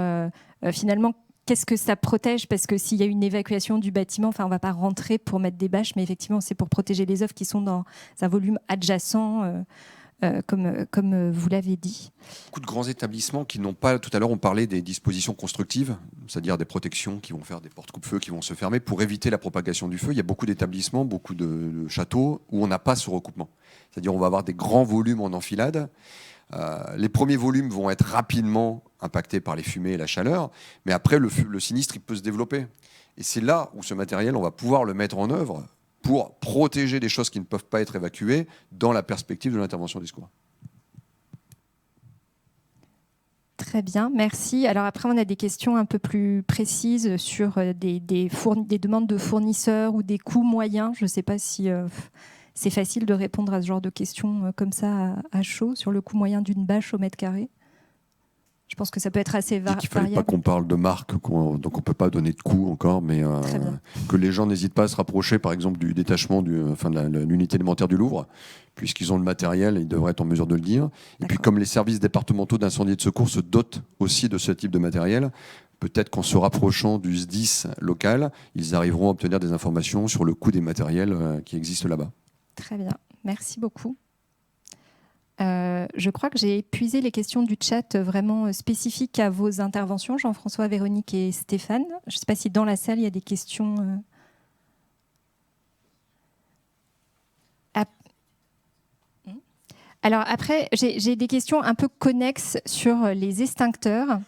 finalement qu'est-ce que ça protège, parce que s'il y a une évacuation du bâtiment, on ne va pas rentrer pour mettre des bâches, mais effectivement, c'est pour protéger les œuvres qui sont dans un volume adjacent, comme vous l'avez dit. Beaucoup de grands établissements qui n'ont pas, tout à l'heure on parlait des dispositions constructives, c'est-à-dire des protections qui vont faire des portes coupe-feu qui vont se fermer pour éviter la propagation du feu. Il y a beaucoup d'établissements, beaucoup de châteaux où on n'a pas ce recoupement. C'est-à-dire on va avoir des grands volumes en enfilade. Les premiers volumes vont être rapidement impactés par les fumées et la chaleur, mais après le sinistre il peut se développer. Et c'est là où ce matériel, on va pouvoir le mettre en œuvre pour protéger des choses qui ne peuvent pas être évacuées dans la perspective de l'intervention des secours. Très bien, merci. Alors après, on a des questions un peu plus précises sur des demandes de fournisseurs ou des coûts moyens. Je ne sais pas si c'est facile de répondre à ce genre de questions comme ça à chaud sur le coût moyen d'une bâche au mètre carré. Je pense que ça peut être assez variable. Il ne fallait pas qu'on parle de marque, donc on ne peut pas donner de coût encore, mais que les gens n'hésitent pas à se rapprocher, par exemple, du détachement de l'unité élémentaire du Louvre, puisqu'ils ont le matériel, ils devraient être en mesure de le dire. Et puis, comme les services départementaux d'incendie et de secours se dotent aussi de ce type de matériel, peut-être qu'en se rapprochant du SDIS local, ils arriveront à obtenir des informations sur le coût des matériels qui existent là-bas. Très bien, merci beaucoup. Je crois que j'ai épuisé les questions du chat vraiment spécifiques à vos interventions, Jean-François, Véronique et Stéphane. Je ne sais pas si dans la salle, il y a des questions. Alors après, j'ai des questions un peu connexes sur les extincteurs.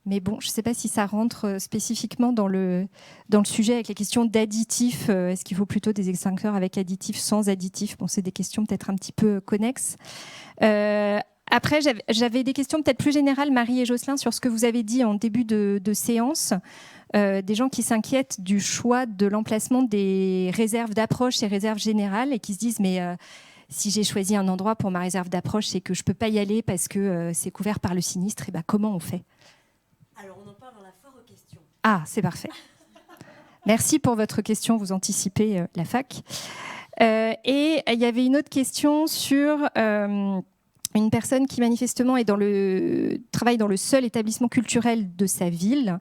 Mais bon, je ne sais pas si ça rentre spécifiquement dans le sujet avec les questions d'additifs. Est-ce qu'il faut plutôt des extincteurs avec additifs, sans additifs? Bon, c'est des questions peut-être un petit peu connexes. Après, j'avais des questions peut-être plus générales, Marie et Jocelyn, sur ce que vous avez dit en début de séance. Des gens qui s'inquiètent du choix de l'emplacement des réserves d'approche et réserves générales et qui se disent mais si j'ai choisi un endroit pour ma réserve d'approche, c'est que je ne peux pas y aller parce que c'est couvert par le sinistre. Et ben, comment on fait? Alors, on en parle dans la foire aux questions. Ah, c'est parfait. Merci pour votre question, vous anticipez la fac. Et il y avait une autre question sur une personne qui manifestement travaille dans le seul établissement culturel de sa ville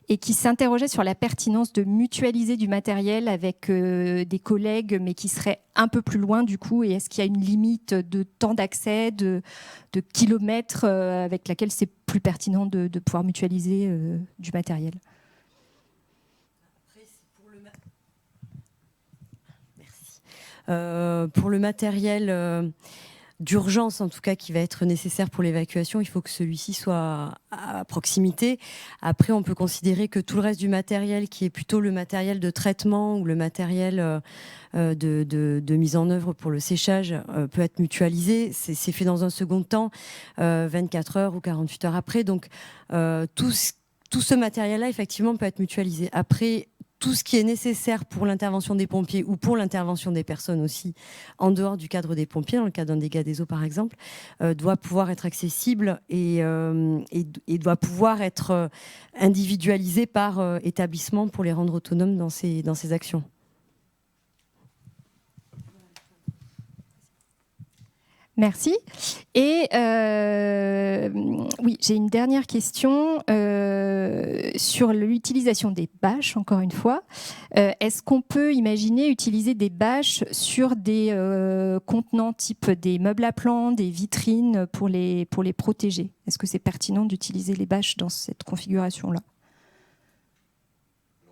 et qui s'interrogeait sur la pertinence de mutualiser du matériel avec des collègues, mais qui serait un peu plus loin du coup. Et est-ce qu'il y a une limite de temps d'accès, de kilomètres avec laquelle c'est plus pertinent de pouvoir mutualiser du matériel? Pour le matériel d'urgence, en tout cas, qui va être nécessaire pour l'évacuation, il faut que celui-ci soit à proximité. Après, on peut considérer que tout le reste du matériel, qui est plutôt le matériel de traitement ou le matériel de mise en œuvre pour le séchage, peut être mutualisé. C'est fait dans un second temps, 24 heures ou 48 heures après. Donc, tout ce matériel-là, effectivement, peut être mutualisé. Après, tout ce qui est nécessaire pour l'intervention des pompiers ou pour l'intervention des personnes aussi, en dehors du cadre des pompiers, dans le cas d'un dégât des eaux par exemple, doit pouvoir être accessible et doit pouvoir être individualisé par établissement pour les rendre autonomes dans ces actions. Merci. Et oui, j'ai une dernière question sur l'utilisation des bâches, encore une fois. Est-ce qu'on peut imaginer utiliser des bâches sur des contenants type des meubles à plans, des vitrines pour les protéger? Est-ce que c'est pertinent d'utiliser les bâches dans cette configuration-là?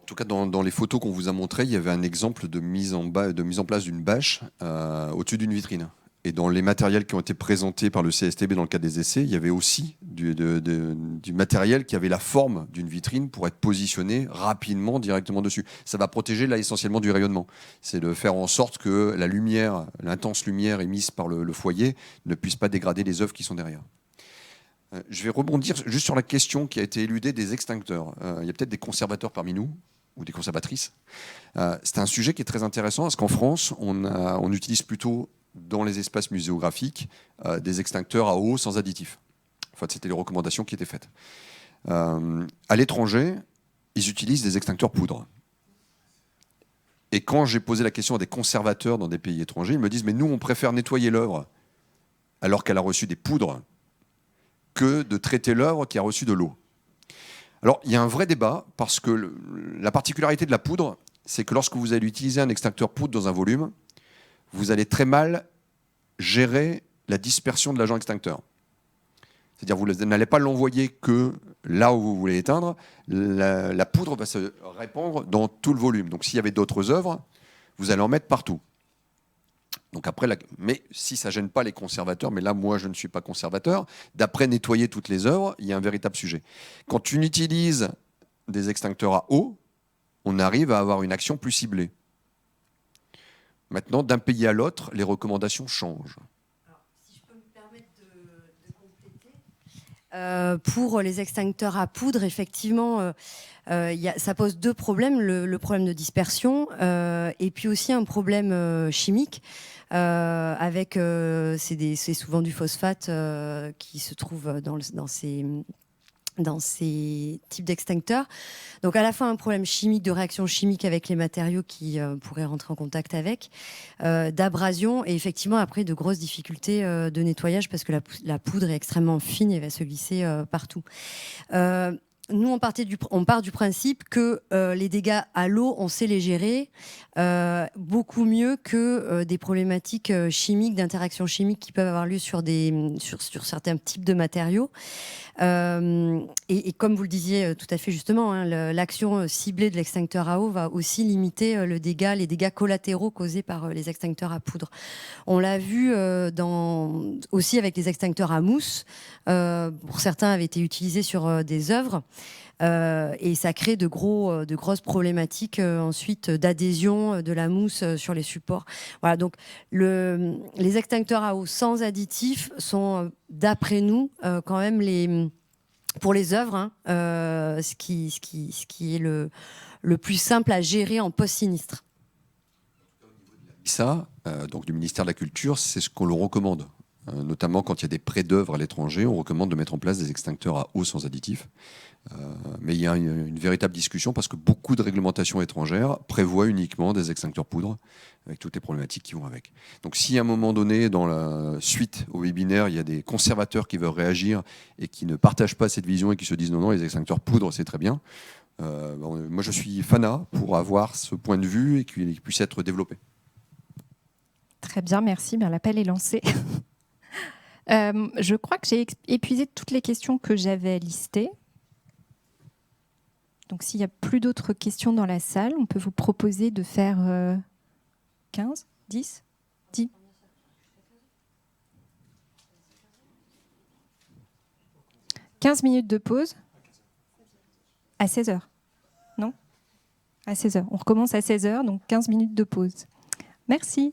En tout cas, dans les photos qu'on vous a montrées, il y avait un exemple de mise en place d'une bâche au-dessus d'une vitrine. Et dans les matériels qui ont été présentés par le CSTB dans le cadre des essais, il y avait aussi du matériel qui avait la forme d'une vitrine pour être positionné rapidement directement dessus. Ça va protéger là essentiellement du rayonnement. C'est de faire en sorte que la lumière, l'intense lumière émise par le foyer ne puisse pas dégrader les œuvres qui sont derrière. Je vais rebondir juste sur la question qui a été éludée des extincteurs. Il y a peut-être des conservateurs parmi nous, ou des conservatrices. C'est un sujet qui est très intéressant parce qu'en France, on utilise plutôt dans les espaces muséographiques des extincteurs à eau sans additifs. Enfin, c'était les recommandations qui étaient faites. À l'étranger, ils utilisent des extincteurs poudre. Et quand j'ai posé la question à des conservateurs dans des pays étrangers, ils me disent « mais nous, on préfère nettoyer l'œuvre alors qu'elle a reçu des poudres que de traiter l'œuvre qui a reçu de l'eau ». Alors, il y a un vrai débat parce que la particularité de la poudre, c'est que lorsque vous allez utiliser un extincteur poudre dans un volume, vous allez très mal gérer la dispersion de l'agent extincteur. C'est-à-dire vous n'allez pas l'envoyer que là où vous voulez éteindre, la poudre va se répandre dans tout le volume. Donc s'il y avait d'autres œuvres, vous allez en mettre partout. Donc après, mais si ça ne gêne pas les conservateurs, mais là moi je ne suis pas conservateur, d'après nettoyer toutes les œuvres, il y a un véritable sujet. Quand on utilise des extincteurs à eau, on arrive à avoir une action plus ciblée. Maintenant, d'un pays à l'autre, les recommandations changent. Alors, si je peux me permettre de compléter. Pour les extincteurs à poudre, effectivement, ça pose deux problèmes. Le problème de dispersion et puis aussi un problème chimique. Avec c'est souvent du phosphate qui se trouve dans ces types d'extincteurs. Donc à la fois un problème chimique, de réaction chimique avec les matériaux qui pourraient rentrer en contact avec, d'abrasion et effectivement après de grosses difficultés de nettoyage parce que la poudre est extrêmement fine et va se glisser partout. Nous, on part du principe que les dégâts à l'eau, on sait les gérer beaucoup mieux que des problématiques chimiques, d'interactions chimiques qui peuvent avoir lieu sur certains types de matériaux. Et comme vous le disiez tout à fait justement, hein, l'action ciblée de l'extincteur à eau va aussi limiter les dégâts collatéraux causés par les extincteurs à poudre. On l'a vu aussi avec les extincteurs à mousse. Pour certains, avaient été utilisés sur des œuvres. Et ça crée de grosses problématiques ensuite d'adhésion de la mousse sur les supports. Voilà, donc les extincteurs à eau sans additifs sont, d'après nous, quand même pour les œuvres, hein, ce qui est le plus simple à gérer en post-sinistre. Ça, donc du ministère de la Culture, c'est ce qu'on le recommande. Notamment quand il y a des prêts d'œuvres à l'étranger, on recommande de mettre en place des extincteurs à eau sans additifs. Mais il y a une véritable discussion parce que beaucoup de réglementations étrangères prévoient uniquement des extincteurs poudre avec toutes les problématiques qui vont avec. Donc si à un moment donné, dans la suite au webinaire, il y a des conservateurs qui veulent réagir et qui ne partagent pas cette vision et qui se disent non, les extincteurs poudre, c'est très bien, moi je suis fanat pour avoir ce point de vue et qu'il puisse être développé. Très bien, merci. Bien, l'appel est lancé. Je crois que j'ai épuisé toutes les questions que j'avais listées. Donc, s'il n'y a plus d'autres questions dans la salle, on peut vous proposer de faire 15, 10, 10. « 15 minutes de pause à 16h. Non ? À 16h. On recommence à 16h, donc 15 minutes de pause. Merci.